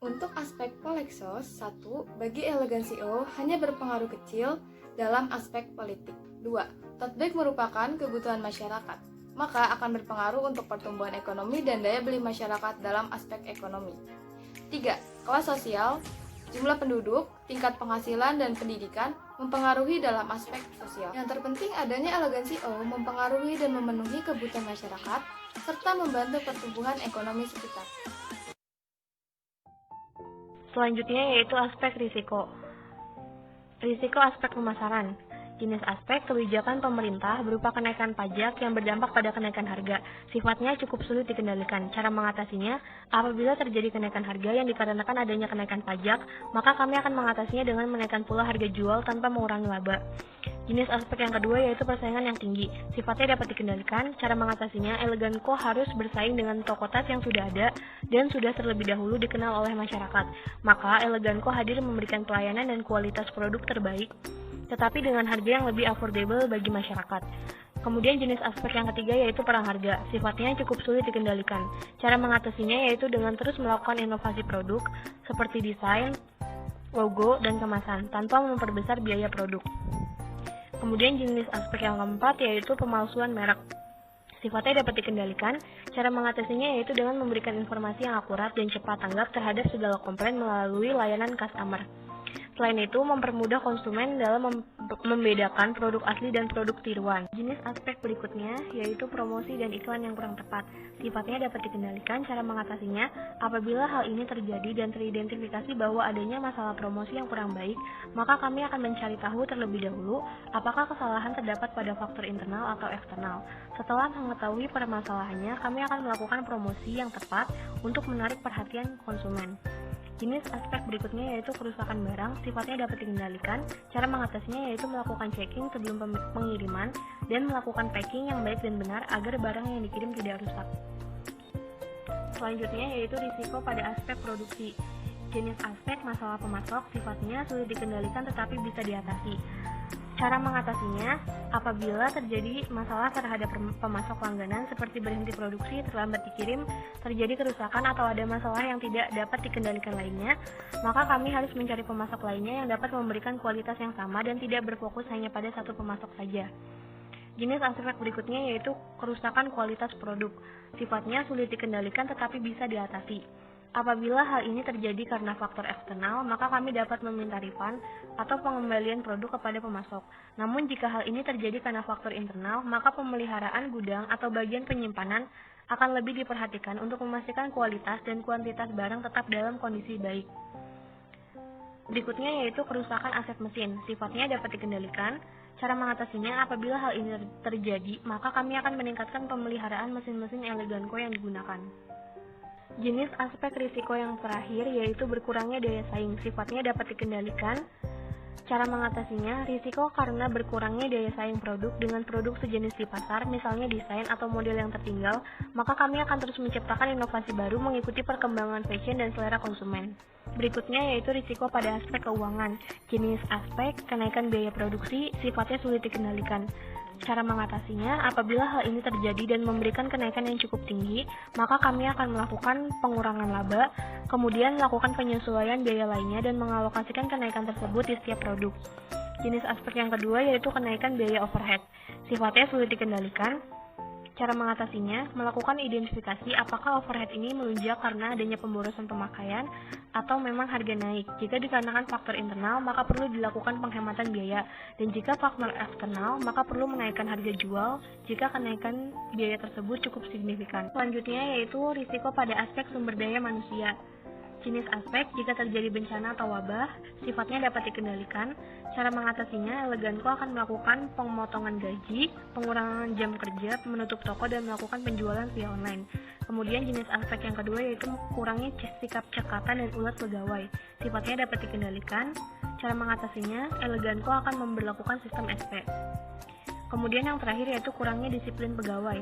Untuk aspek Polexos, 1. Bagi Elegan.co hanya berpengaruh kecil dalam aspek politik. 2. Tote bag merupakan kebutuhan masyarakat, maka akan berpengaruh untuk pertumbuhan ekonomi dan daya beli masyarakat dalam aspek ekonomi. 3. Kelas sosial, jumlah penduduk, tingkat penghasilan, dan pendidikan mempengaruhi dalam aspek sosial. Yang terpenting adanya Elegan.co mempengaruhi dan memenuhi kebutuhan masyarakat, serta membantu pertumbuhan ekonomi sekitar. Selanjutnya yaitu aspek risiko. Risiko aspek pemasaran. Jenis aspek kebijakan pemerintah berupa kenaikan pajak yang berdampak pada kenaikan harga. Sifatnya cukup sulit dikendalikan. Cara mengatasinya, apabila terjadi kenaikan harga yang dikarenakan adanya kenaikan pajak, maka kami akan mengatasinya dengan menaikkan pula harga jual tanpa mengurangi laba. Jenis aspek yang kedua yaitu persaingan yang tinggi. Sifatnya dapat dikendalikan. Cara mengatasinya, Elegan.co harus bersaing dengan toko tas yang sudah ada dan sudah terlebih dahulu dikenal oleh masyarakat. Maka Elegan.co hadir memberikan pelayanan dan kualitas produk terbaik, tetapi dengan harga yang lebih affordable bagi masyarakat. Kemudian jenis aspek yang ketiga yaitu perang harga. Sifatnya cukup sulit dikendalikan. Cara mengatasinya yaitu dengan terus melakukan inovasi produk seperti desain, logo, dan kemasan tanpa memperbesar biaya produk. Kemudian jenis aspek yang keempat yaitu pemalsuan merek. Sifatnya dapat dikendalikan. Cara mengatasinya yaitu dengan memberikan informasi yang akurat dan cepat tanggap terhadap segala komplain melalui layanan customer. Selain itu, mempermudah konsumen dalam membedakan produk asli dan produk tiruan. Jenis aspek berikutnya yaitu promosi dan iklan yang kurang tepat. Sifatnya dapat dikendalikan. Cara mengatasinya, apabila hal ini terjadi dan teridentifikasi bahwa adanya masalah promosi yang kurang baik, maka kami akan mencari tahu terlebih dahulu apakah kesalahan terdapat pada faktor internal atau eksternal. Setelah mengetahui permasalahannya, kami akan melakukan promosi yang tepat untuk menarik perhatian konsumen. Jenis aspek berikutnya yaitu kerusakan barang. Sifatnya dapat dikendalikan. Cara mengatasinya yaitu melakukan checking sebelum pengiriman dan melakukan packing yang baik dan benar agar barang yang dikirim tidak rusak. Selanjutnya yaitu risiko pada aspek produksi. Jenis aspek masalah pemasok sifatnya sulit dikendalikan tetapi bisa diatasi. Cara mengatasinya, apabila terjadi masalah terhadap pemasok langganan seperti berhenti produksi, terlambat dikirim, terjadi kerusakan atau ada masalah yang tidak dapat dikendalikan lainnya, maka kami harus mencari pemasok lainnya yang dapat memberikan kualitas yang sama dan tidak berfokus hanya pada satu pemasok saja. Jenis aspek berikutnya yaitu kerusakan kualitas produk. Sifatnya sulit dikendalikan tetapi bisa diatasi. Apabila hal ini terjadi karena faktor eksternal, maka kami dapat meminta refund atau pengembalian produk kepada pemasok. Namun jika hal ini terjadi karena faktor internal, maka pemeliharaan gudang atau bagian penyimpanan akan lebih diperhatikan untuk memastikan kualitas dan kuantitas barang tetap dalam kondisi baik. Berikutnya yaitu kerusakan aset mesin. Sifatnya dapat dikendalikan. Cara mengatasinya, apabila hal ini terjadi, maka kami akan meningkatkan pemeliharaan mesin-mesin Eleganco yang digunakan. Jenis aspek risiko yang terakhir yaitu berkurangnya daya saing. Sifatnya dapat dikendalikan. Cara mengatasinya, risiko karena berkurangnya daya saing produk dengan produk sejenis di pasar, misalnya desain atau model yang tertinggal, maka kami akan terus menciptakan inovasi baru mengikuti perkembangan fashion dan selera konsumen. Berikutnya yaitu risiko pada aspek keuangan. Jenis aspek, kenaikan biaya produksi, sifatnya sulit dikendalikan. Cara mengatasinya, apabila hal ini terjadi dan memberikan kenaikan yang cukup tinggi, maka kami akan melakukan pengurangan laba, kemudian melakukan penyesuaian biaya lainnya dan mengalokasikan kenaikan tersebut di setiap produk. Jenis aspek yang kedua yaitu kenaikan biaya overhead. Sifatnya sulit dikendalikan. Cara mengatasinya, melakukan identifikasi apakah overhead ini melonjak karena adanya pemborosan pemakaian atau memang harga naik. Jika dikarenakan faktor internal, maka perlu dilakukan penghematan biaya. Dan jika faktor eksternal, maka perlu menaikkan harga jual jika kenaikan biaya tersebut cukup signifikan. Selanjutnya yaitu risiko pada aspek sumber daya manusia. Jenis aspek, jika terjadi bencana atau wabah, sifatnya dapat dikendalikan. Cara mengatasinya, Eleganco akan melakukan pemotongan gaji, pengurangan jam kerja, menutup toko, dan melakukan penjualan via online. Kemudian jenis aspek yang kedua yaitu kurangnya sikap cekatan dan ulat pegawai. Sifatnya dapat dikendalikan. Cara mengatasinya, Eleganco akan memberlakukan sistem SP. Kemudian yang terakhir yaitu kurangnya disiplin pegawai.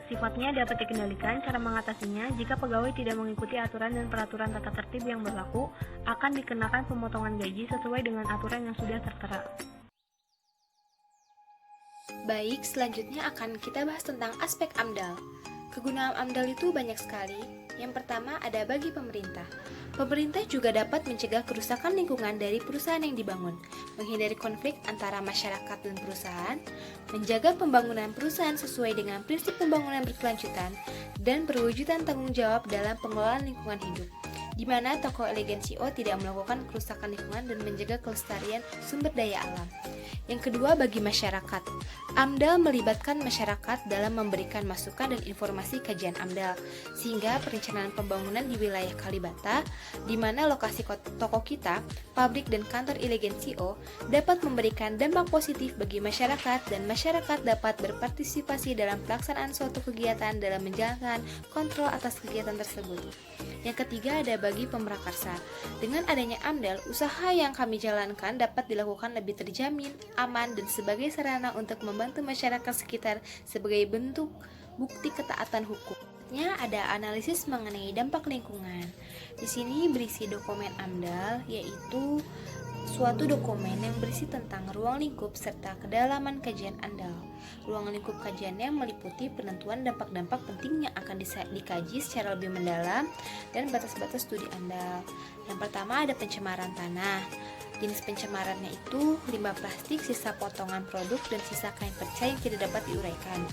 Sifatnya dapat dikendalikan. Cara mengatasinya, jika pegawai tidak mengikuti aturan dan peraturan tata tertib yang berlaku, akan dikenakan pemotongan gaji sesuai dengan aturan yang sudah tertera. Baik, selanjutnya akan kita bahas tentang aspek AMDAL. Kegunaan AMDAL itu banyak sekali. Yang pertama ada bagi pemerintah. Pemerintah juga dapat mencegah kerusakan lingkungan dari perusahaan yang dibangun, menghindari konflik antara masyarakat dan perusahaan, menjaga pembangunan perusahaan sesuai dengan prinsip pembangunan berkelanjutan, dan perwujudan tanggung jawab dalam pengelolaan lingkungan hidup, di mana toko Eleganco tidak melakukan kerusakan lingkungan dan menjaga kelestarian sumber daya alam. Yang kedua, bagi masyarakat. AMDAL melibatkan masyarakat dalam memberikan masukan dan informasi kajian AMDAL, sehingga perencanaan pembangunan di wilayah Kalibata, di mana lokasi toko kita, pabrik dan kantor Eleganco dapat memberikan dampak positif bagi masyarakat dan masyarakat dapat berpartisipasi dalam pelaksanaan suatu kegiatan dalam menjalankan kontrol atas kegiatan tersebut. Yang ketiga ada bagi pemrakarsa. Dengan adanya AMDAL, usaha yang kami jalankan dapat dilakukan lebih terjamin, aman, dan sebagai sarana untuk membantu masyarakat sekitar sebagai bentuk bukti ketaatan hukum. Ada analisis mengenai dampak lingkungan. Di sini berisi dokumen AMDAL, yaitu suatu dokumen yang berisi tentang ruang lingkup serta kedalaman kajian AMDAL. Ruang lingkup kajiannya meliputi penentuan dampak-dampak penting yang akan dikaji secara lebih mendalam dan batas-batas studi AMDAL. Yang pertama ada pencemaran tanah. Jenis pencemarannya itu limbah plastik, sisa potongan produk, dan sisa kain perca yang tidak dapat diuraikan.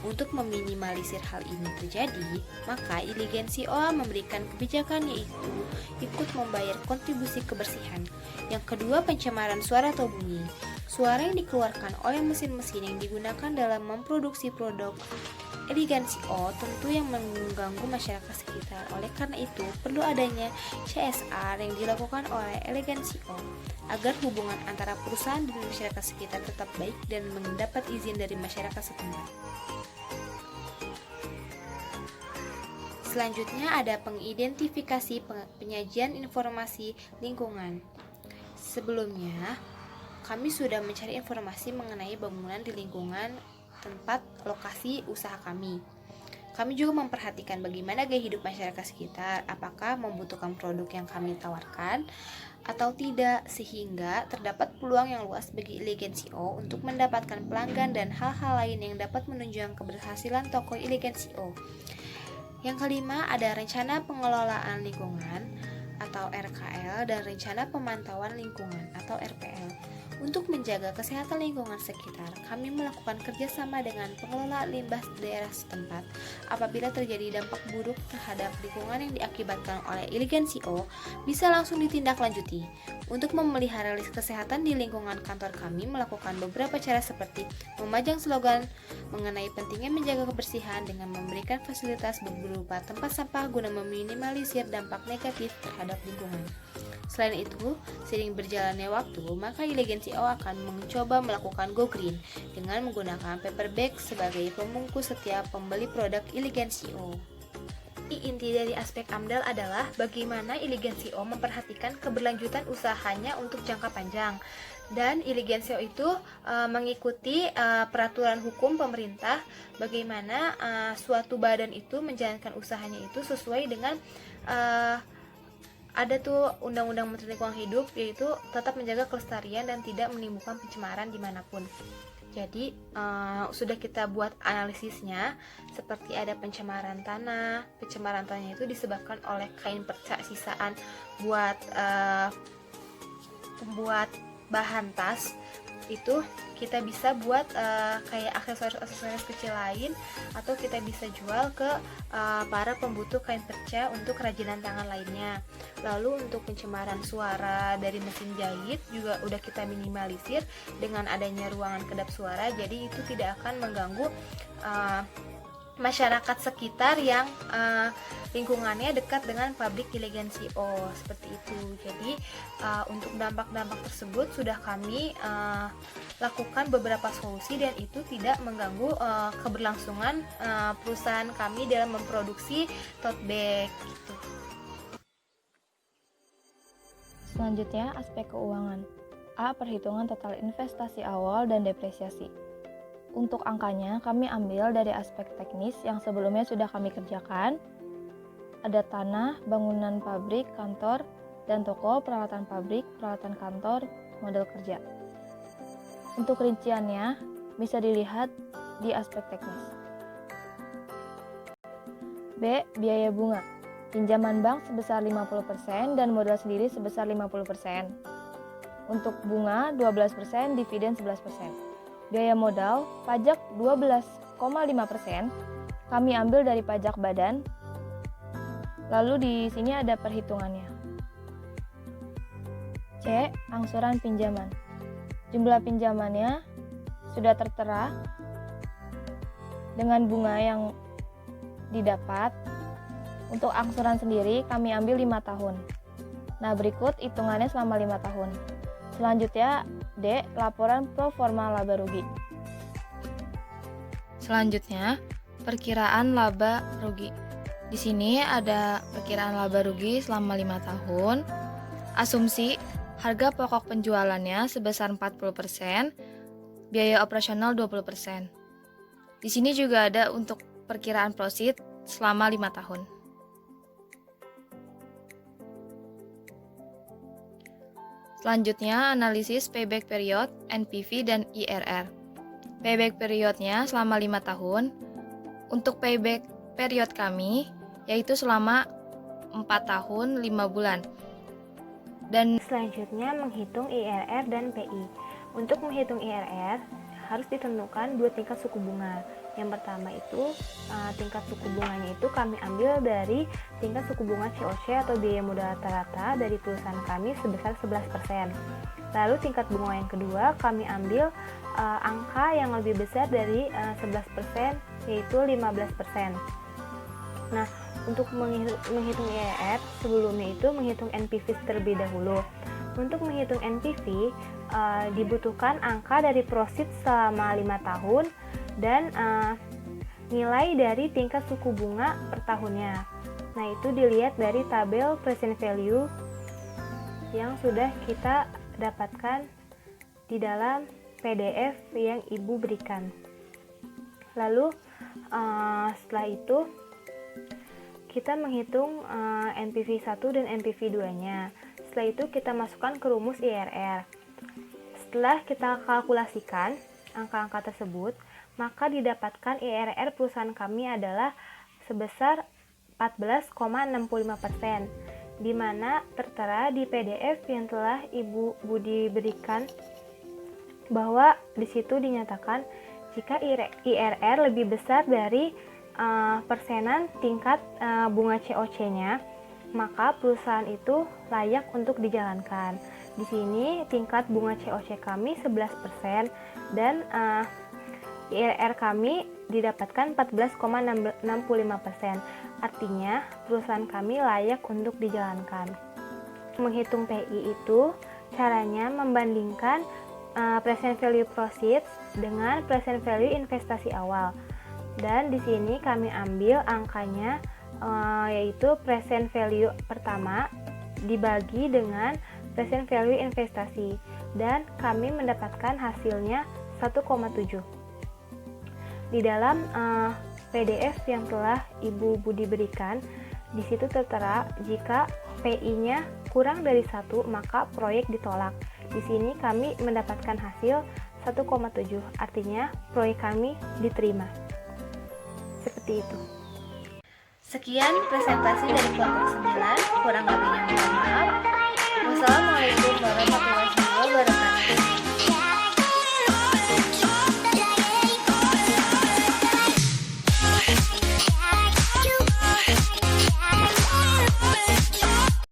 Untuk meminimalisir hal ini terjadi, maka Eleganco memberikan kebijakan yaitu ikut membayar kontribusi kebersihan. Yang kedua, pencemaran suara atau bunyi. Suara yang dikeluarkan oleh mesin-mesin yang digunakan dalam memproduksi produk Eleganco tentu yang mengganggu masyarakat sekitar. Oleh karena itu, perlu adanya CSR yang dilakukan oleh Eleganco agar hubungan antara perusahaan dan masyarakat sekitar tetap baik dan mendapat izin dari masyarakat setempat. Selanjutnya ada pengidentifikasi penyajian informasi lingkungan. Sebelumnya, kami sudah mencari informasi mengenai bangunan di lingkungan tempat lokasi usaha kami. Kami juga memperhatikan bagaimana gaya hidup masyarakat sekitar, apakah membutuhkan produk yang kami tawarkan atau tidak, sehingga terdapat peluang yang luas bagi Eleganco untuk mendapatkan pelanggan dan hal-hal lain yang dapat menunjang keberhasilan toko Eleganco. Yang kelima ada rencana pengelolaan lingkungan atau RKL dan rencana pemantauan lingkungan atau RPL. Untuk menjaga kesehatan lingkungan sekitar, kami melakukan kerjasama dengan pengelola limbah daerah setempat. Apabila terjadi dampak buruk terhadap lingkungan yang diakibatkan oleh Eleganco, bisa langsung ditindaklanjuti. Untuk memelihara kesehatan di lingkungan kantor kami melakukan beberapa cara seperti memajang slogan mengenai pentingnya menjaga kebersihan dengan memberikan fasilitas berupa tempat sampah guna meminimalisir dampak negatif terhadap lingkungan. Selain itu, seiring berjalannya waktu, maka Ilegan.co akan mencoba melakukan go green dengan menggunakan paper bag sebagai pembungkus setiap pembeli produk Ilegan.co. Inti dari aspek AMDAL adalah bagaimana Ilegan.co memperhatikan keberlanjutan usahanya untuk jangka panjang. Dan Ilegan.co itu mengikuti peraturan hukum pemerintah bagaimana suatu badan itu menjalankan usahanya itu sesuai dengan ada tuh Undang-Undang Menteri Lingkungan Hidup, yaitu tetap menjaga kelestarian dan tidak menimbulkan pencemaran dimanapun. Jadi sudah kita buat analisisnya, seperti ada pencemaran tanah. Pencemaran tanahnya itu disebabkan oleh kain perca sisaan buat bahan tas. Itu kita bisa buat kayak aksesoris kecil lain, atau kita bisa jual ke para pembutuh kain perca untuk kerajinan tangan lainnya. Lalu untuk pencemaran suara dari mesin jahit juga udah kita minimalisir dengan adanya ruangan kedap suara, jadi itu tidak akan mengganggu masyarakat sekitar yang lingkungannya dekat dengan pabrik Ilegan.co, seperti itu. Jadi untuk dampak-dampak tersebut sudah kami lakukan beberapa solusi, dan itu tidak mengganggu keberlangsungan perusahaan kami dalam memproduksi tote bag gitu. Selanjutnya, aspek keuangan. A. Perhitungan total investasi awal dan depresiasi. Untuk angkanya, kami ambil dari aspek teknis yang sebelumnya sudah kami kerjakan. Ada tanah, bangunan pabrik, kantor, dan toko, peralatan pabrik, peralatan kantor, model kerja. Untuk rinciannya, bisa dilihat di aspek teknis. B. Biaya bunga. Pinjaman bank sebesar 50% dan modal sendiri sebesar 50%. Untuk bunga 12%, dividen 11%. Biaya modal, pajak 12,5%, kami ambil dari pajak badan. Lalu di sini ada perhitungannya. C. Angsuran pinjaman. Jumlah pinjamannya sudah tertera dengan bunga yang didapat. Untuk angsuran sendiri kami ambil 5 tahun. Nah, berikut hitungannya selama 5 tahun. Selanjutnya, D. Laporan pro forma laba rugi. Selanjutnya, perkiraan laba rugi. Di sini ada perkiraan laba rugi selama 5 tahun. Asumsi harga pokok penjualannya sebesar 40%, biaya operasional 20%. Di sini juga ada untuk perkiraan profit selama 5 tahun. Selanjutnya, analisis payback period, NPV, dan IRR. Payback periodnya selama 5 tahun. Untuk payback period kami, yaitu selama 4 tahun 5 bulan. Dan selanjutnya menghitung IRR dan PI. Untuk menghitung IRR, harus ditentukan 2 tingkat suku bunga. Yang pertama itu tingkat suku bunganya itu kami ambil dari tingkat suku bunga COC atau biaya modal rata-rata dari perusahaan kami sebesar 11%. Lalu tingkat bunga yang kedua kami ambil angka yang lebih besar dari 11%, yaitu 15%. Nah, untuk menghitung IRR, sebelumnya itu menghitung NPV terlebih dahulu. Untuk menghitung NPV, dibutuhkan angka dari profit selama 5 tahun dan nilai dari tingkat suku bunga per tahunnya. Nah, itu dilihat dari tabel present value yang sudah kita dapatkan di dalam PDF yang Ibu berikan. Lalu setelah itu kita menghitung NPV 1 dan NPV 2-nya. Setelah itu kita masukkan ke rumus IRR. Setelah kita kalkulasikan angka-angka tersebut, maka didapatkan IRR perusahaan kami adalah sebesar 14,65%, di mana tertera di PDF yang telah Ibu Budi berikan bahwa di situ dinyatakan jika IRR lebih besar dari persenan tingkat bunga COC-nya, maka perusahaan itu layak untuk dijalankan. Di sini tingkat bunga COC kami 11% dan IRR kami didapatkan 14,65%. Artinya perusahaan kami layak untuk dijalankan. Menghitung PI itu caranya membandingkan present value proceeds dengan present value investasi awal. Dan di sini kami ambil angkanya yaitu present value pertama dibagi dengan present value investasi, dan kami mendapatkan hasilnya 1,7. Di dalam PDF yang telah Ibu Budi berikan, di situ tertera jika PI-nya kurang dari 1 maka proyek ditolak. Di sini kami mendapatkan hasil 1,7, artinya proyek kami diterima. Seperti itu. Sekian presentasi dari kelompok 9, kurang lebihnya mohon maaf. Wassalamualaikum warahmatullahi wabarakatuh.